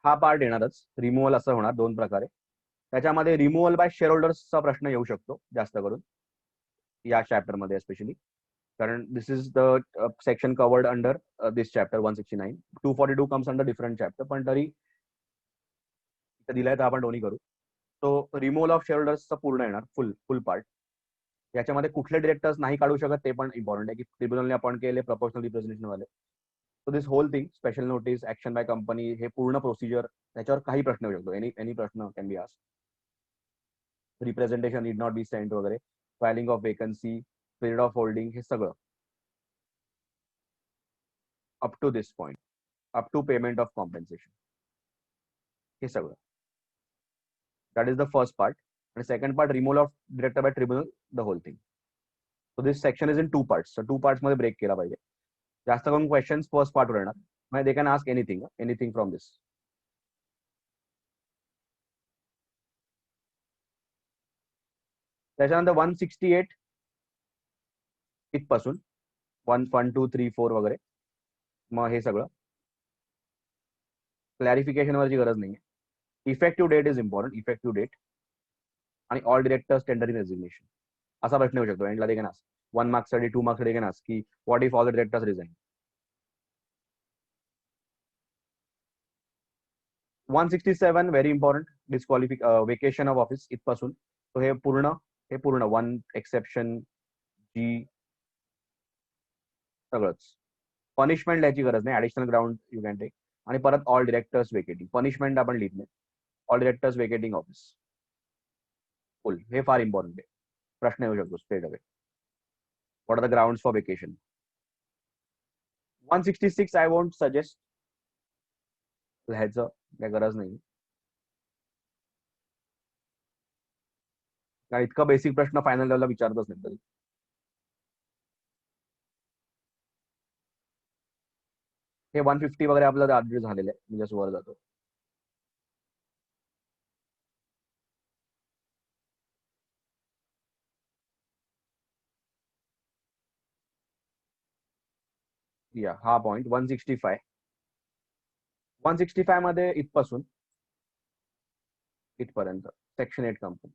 A: हा पार्ट येणारच. रिमूव्हल असं होणार दोन प्रकारे. त्याच्यामध्ये रिमूव्हल बाय शेअर होल्डर्सचा प्रश्न येऊ शकतो जास्त करून या चॅप्टर मध्ये स्पेशली कारण this is the section covered under this chapter 169. 242 comes under different chapter पण तरी दिलाय तर आपण दोन्ही करू. सो रिमूव्हल ऑफ शेअर होल्डर्सचा पूर्ण येणार फुल पार्ट. याच्यामध्ये कुठले डिरेक्टर्स नाही काढू शकत ते पण इम्पॉर्टंट आहे की ट्रिब्युनलने अपॉइंट केले प्रपोर्शनल रिप्रेझेंटेशन वाले. So this whole thing special notice action by company हे पूर्ण प्रोसिजर त्याच्यावर काही प्रश्न येऊ शकतो. एनी प्रश्न can be asked. Representation need not be sent वगैरे filing of vacancy period of holding हे सगळं up to this point up to payment of compensation हे सगळं. That is the first part. आणि second part removal of director by tribunal the whole thing. So this section is in 2 parts. सो 2 parts मध्ये break केला पाहिजे. जास्त करून questions first पार्टवर येणार. म्हणजे they can ask anything from this. त्याच्यानंतर 168 इथपासून 1, 2, 3, 4 वगैरे मग हे सगळं क्लॅरिफिकेशन वरची गरज नाही. Effective date is important. Effective date आणि all directors tender in resignation असा प्रश्न येऊ शकतो. एंडला दे कॅन आस्क 1 मार्क्ससाठी 2 मार्क्ससाठी कॅन आस्क की what if all the directors resign. 167 very important. Vacation of office इथपासून. तो हे पूर्ण 1 एक्सेप्शन जी सगळंच. पनिशमेंट लिहायची गरज नाही. Additional ground you can take. आणि परत ऑल डिरेक्टर्स वेकेटिंग. पनिशमेंट आपण लिहित नाही. All directors vacating office full हे फार इम्पॉर्टंट आहे. प्रश्न येऊ शकतो straight away. What are the grounds for vacation. 166 I won't suggest लिहायचं काही गरज नाही. कारण इतका बेसिक प्रश्न फायनल लेवलला विचारतच नाही तरी. हे 150 वगैरे आपलं आधी झालेलं आहे, म्हणजे असं वर जातो. या हा पॉइंट 165 मध्ये इथपासून इथपर्यंत सेक्शन 8 कंपनी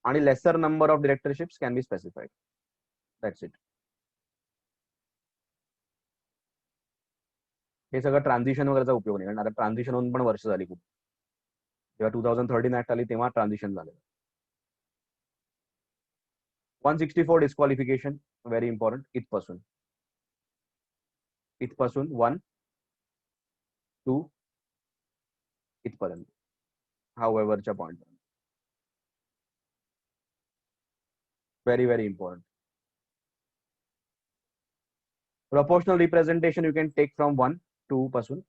A: आणि lesser number of directorships can be specified. That's it. हे सगळं ट्रान्झिशन वगैरेचा उपयोग नाही, कारण आता ट्रान्झिशन होऊन पण वर्ष झाली खूप. जेव्हा 2013 ऍक्ट आली तेव्हा ट्रान्झिशन झालं. 164 डिस्क्वालिफिकेशन व्हेरी इम्पॉर्टंट. इथपासून 1 2 इथपर्यंत हा वरच्या point. Very very important. Proportional representation you can take from 1 2 पासून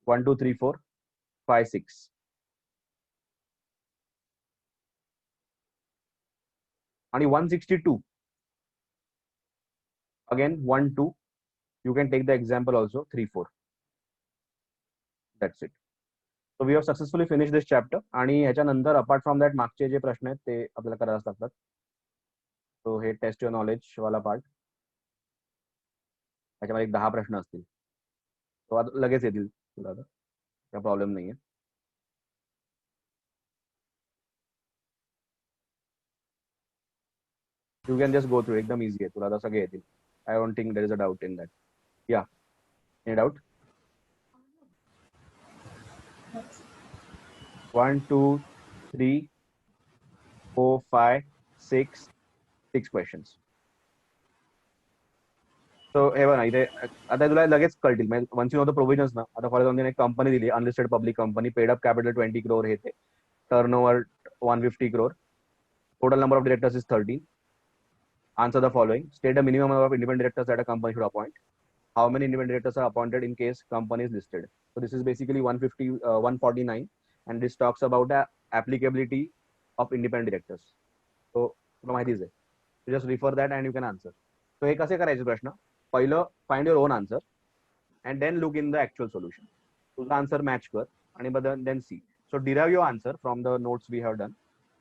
A: 1 2 3 4 5 6. आणि 162 again 1 2 you can take the example also 3 4. That's it. So we have successfully finished this chapter. आणि ह्याच्यानंतर apart from that मागचे जे प्रश्न आहेत ते आपल्याला करायला लागतात. So हे टेस्ट युअर नॉलेज वाला पार्ट, त्याच्यामध्ये 10 प्रश्न असतील. तो आता लगेच येतील तुला, काही प्रॉब्लेम नाहीये. You can just go through. एकदम easy आहे, तुला आता सगळे येतील. I don't think there is a doubt in that. Yeah. Any doubt? 1 2 3 4 5 6 questions. So हे बघा इथे आता तुला लगेच कळतील. Once you know the provisions ना, आता फॉर एक्झाम्पल एक कंपनी दिली, unlisted public company, paid up capital 20 crore, हे ते turnover 150 crore, total number of directors is 13. Answer the following. State the minimum number of independent directors that a company should appoint. How many independent directors are appointed in case company is listed? So this is basically 149, and this talks about the applicability of independent directors. So तुला माहितीच आहे. You just refer that and you can answer. So हे कसे करायचे प्रश्न? पहिलं find your own answer and then look in the actual solution. तुझा answer match कर आणि then see. So derive your answer from the notes we have done.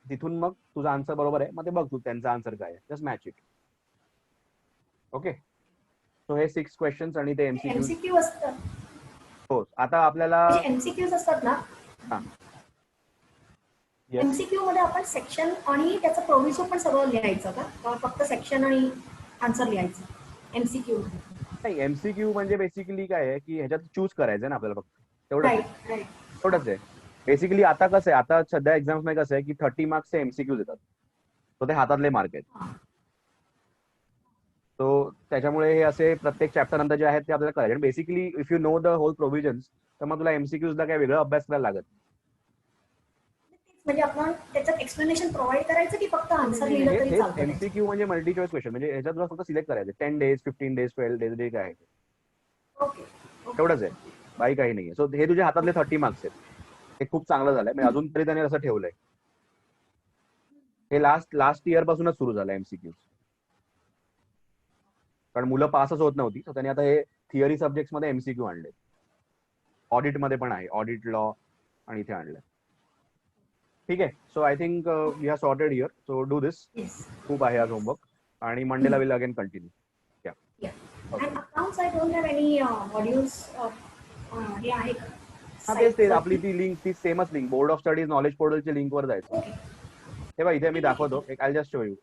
A: तिथून मग तुझा answer बरोबर आहे, मग ते बघ तू त्यांचा आन्सर काय आहे. Just match it. Okay. So हे 6 क्वेश्चन्स आणि ते
B: एमसीक्यू असतात.
A: हो, आता आपल्याला
B: एमसीक्यूज असतात ना, एमसीक्यू मध्ये आपण सेक्शन आणि त्याचं प्रोव्हिजन पण सगळं लिहायचं का, फक्त सेक्शन आणि आन्सर लिहायचं एमसीक्यू?
A: नाही, एमसीक्यू म्हणजे बेसिकली काय आहे की ह्याच्यात चूज करायचं ना आपल्याला, फक्त तेवढंच आहे बेसिकली. आता कसं आहे, आता सध्या एक्झाम्स मध्ये कसं आहे की 30 मार्क्सचे एमसीक्यूज येतात, तो ते हातातले मार्क आहेत. तो त्याच्यामुळे हे असे प्रत्येक चॅप्टर नंतर जे आहेत ते आपल्याला करायचे. Basically if you know the whole provisions, तर मग तुला एमसीक्यूजला काय वेगळा अभ्यास करायला लागत.
B: म्हणजे आपण त्याच्यात एक्सप्लेनेशन प्रोव्हाइड करायचं की फक्त आन्सर लिहिलं तरी चालतं?
A: एमसीक्यू म्हणजे मल्टी चॉईस क्वेश्चन, म्हणजे ह्याच्यात तुला फक्त सिलेक्ट करायचं 10 days 15 days 12 days डे काय आहे.
B: ओके,
A: तेवढंच आहे, बाकी काही नाहीये. सो हे तुझ्या हातातले 30 मार्क्स आहेत. हे खूप चांगलं झालंय, म्हणजे अजून तरी त्याने असं ठेवलंय. हे लास्ट इयर पासूनच सुरू झालं एमसीक्यू, कारण मुलं पासच होत नव्हती. तर त्यांनी आता हे थिअरी सब्जेक्ट मध्ये एमसीक्यू आणले. ऑडिट मध्ये पण आहे, ऑडिट लॉ आणि इथे आणलंय. ठीक आहे. So I think we are sorted here. So do this. खूप आहे आज होमवर्क, आणि मंडेला will again continue.
B: Accounts I don't have any modules. हे आहे का?
A: तेच आपली ती लिंक, ती सेमच लिंक, बोर्ड ऑफ स्टडीज नॉलेज पोर्टलच्या लिंक वर जायचं. हे बघा इथे मी दाखवतो. I just show you.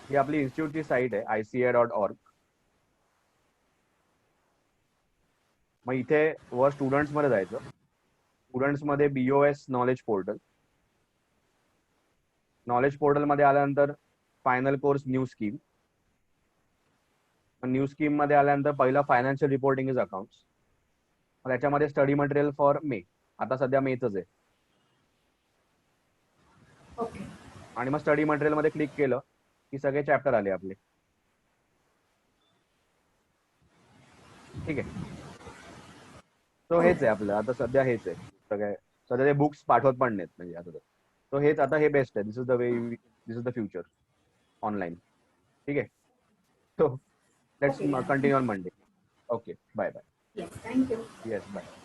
A: ही आपली इन्स्टिट्यूटची साईट आहे, ICAI.org. मग इथे वर स्टुडंट्स मध्ये जायचं. स्टुडंट्स मध्ये BOS knowledge portal. Knowledge portal मध्ये आल्यानंतर final course new scheme. New scheme मध्ये आल्यानंतर पहिला फायनान्शियल रिपोर्टिंग इज अकाउंट्स. त्याच्यामध्ये स्टडी मटेरियल फॉर मे. आता सध्या मेच आहे. आणि मग स्टडी मटेरियल मध्ये क्लिक केलं की सगळे चॅप्टर आले आपले. ठीक आहे. तो
B: हो.
A: हेच आहे आपलं आता सध्या, हेच आहे सगळ्या. सध्या ते बुक्स पाठवत पण नाहीत म्हणजे आता तर. तो हेच आता हे बेस्ट आहे. This is the way, this is the future online. ठीक आहे. So let's
B: Okay, yeah.
A: continue on Monday. Okay, bye bye.
B: Yes, thank you.
A: Yes, bye.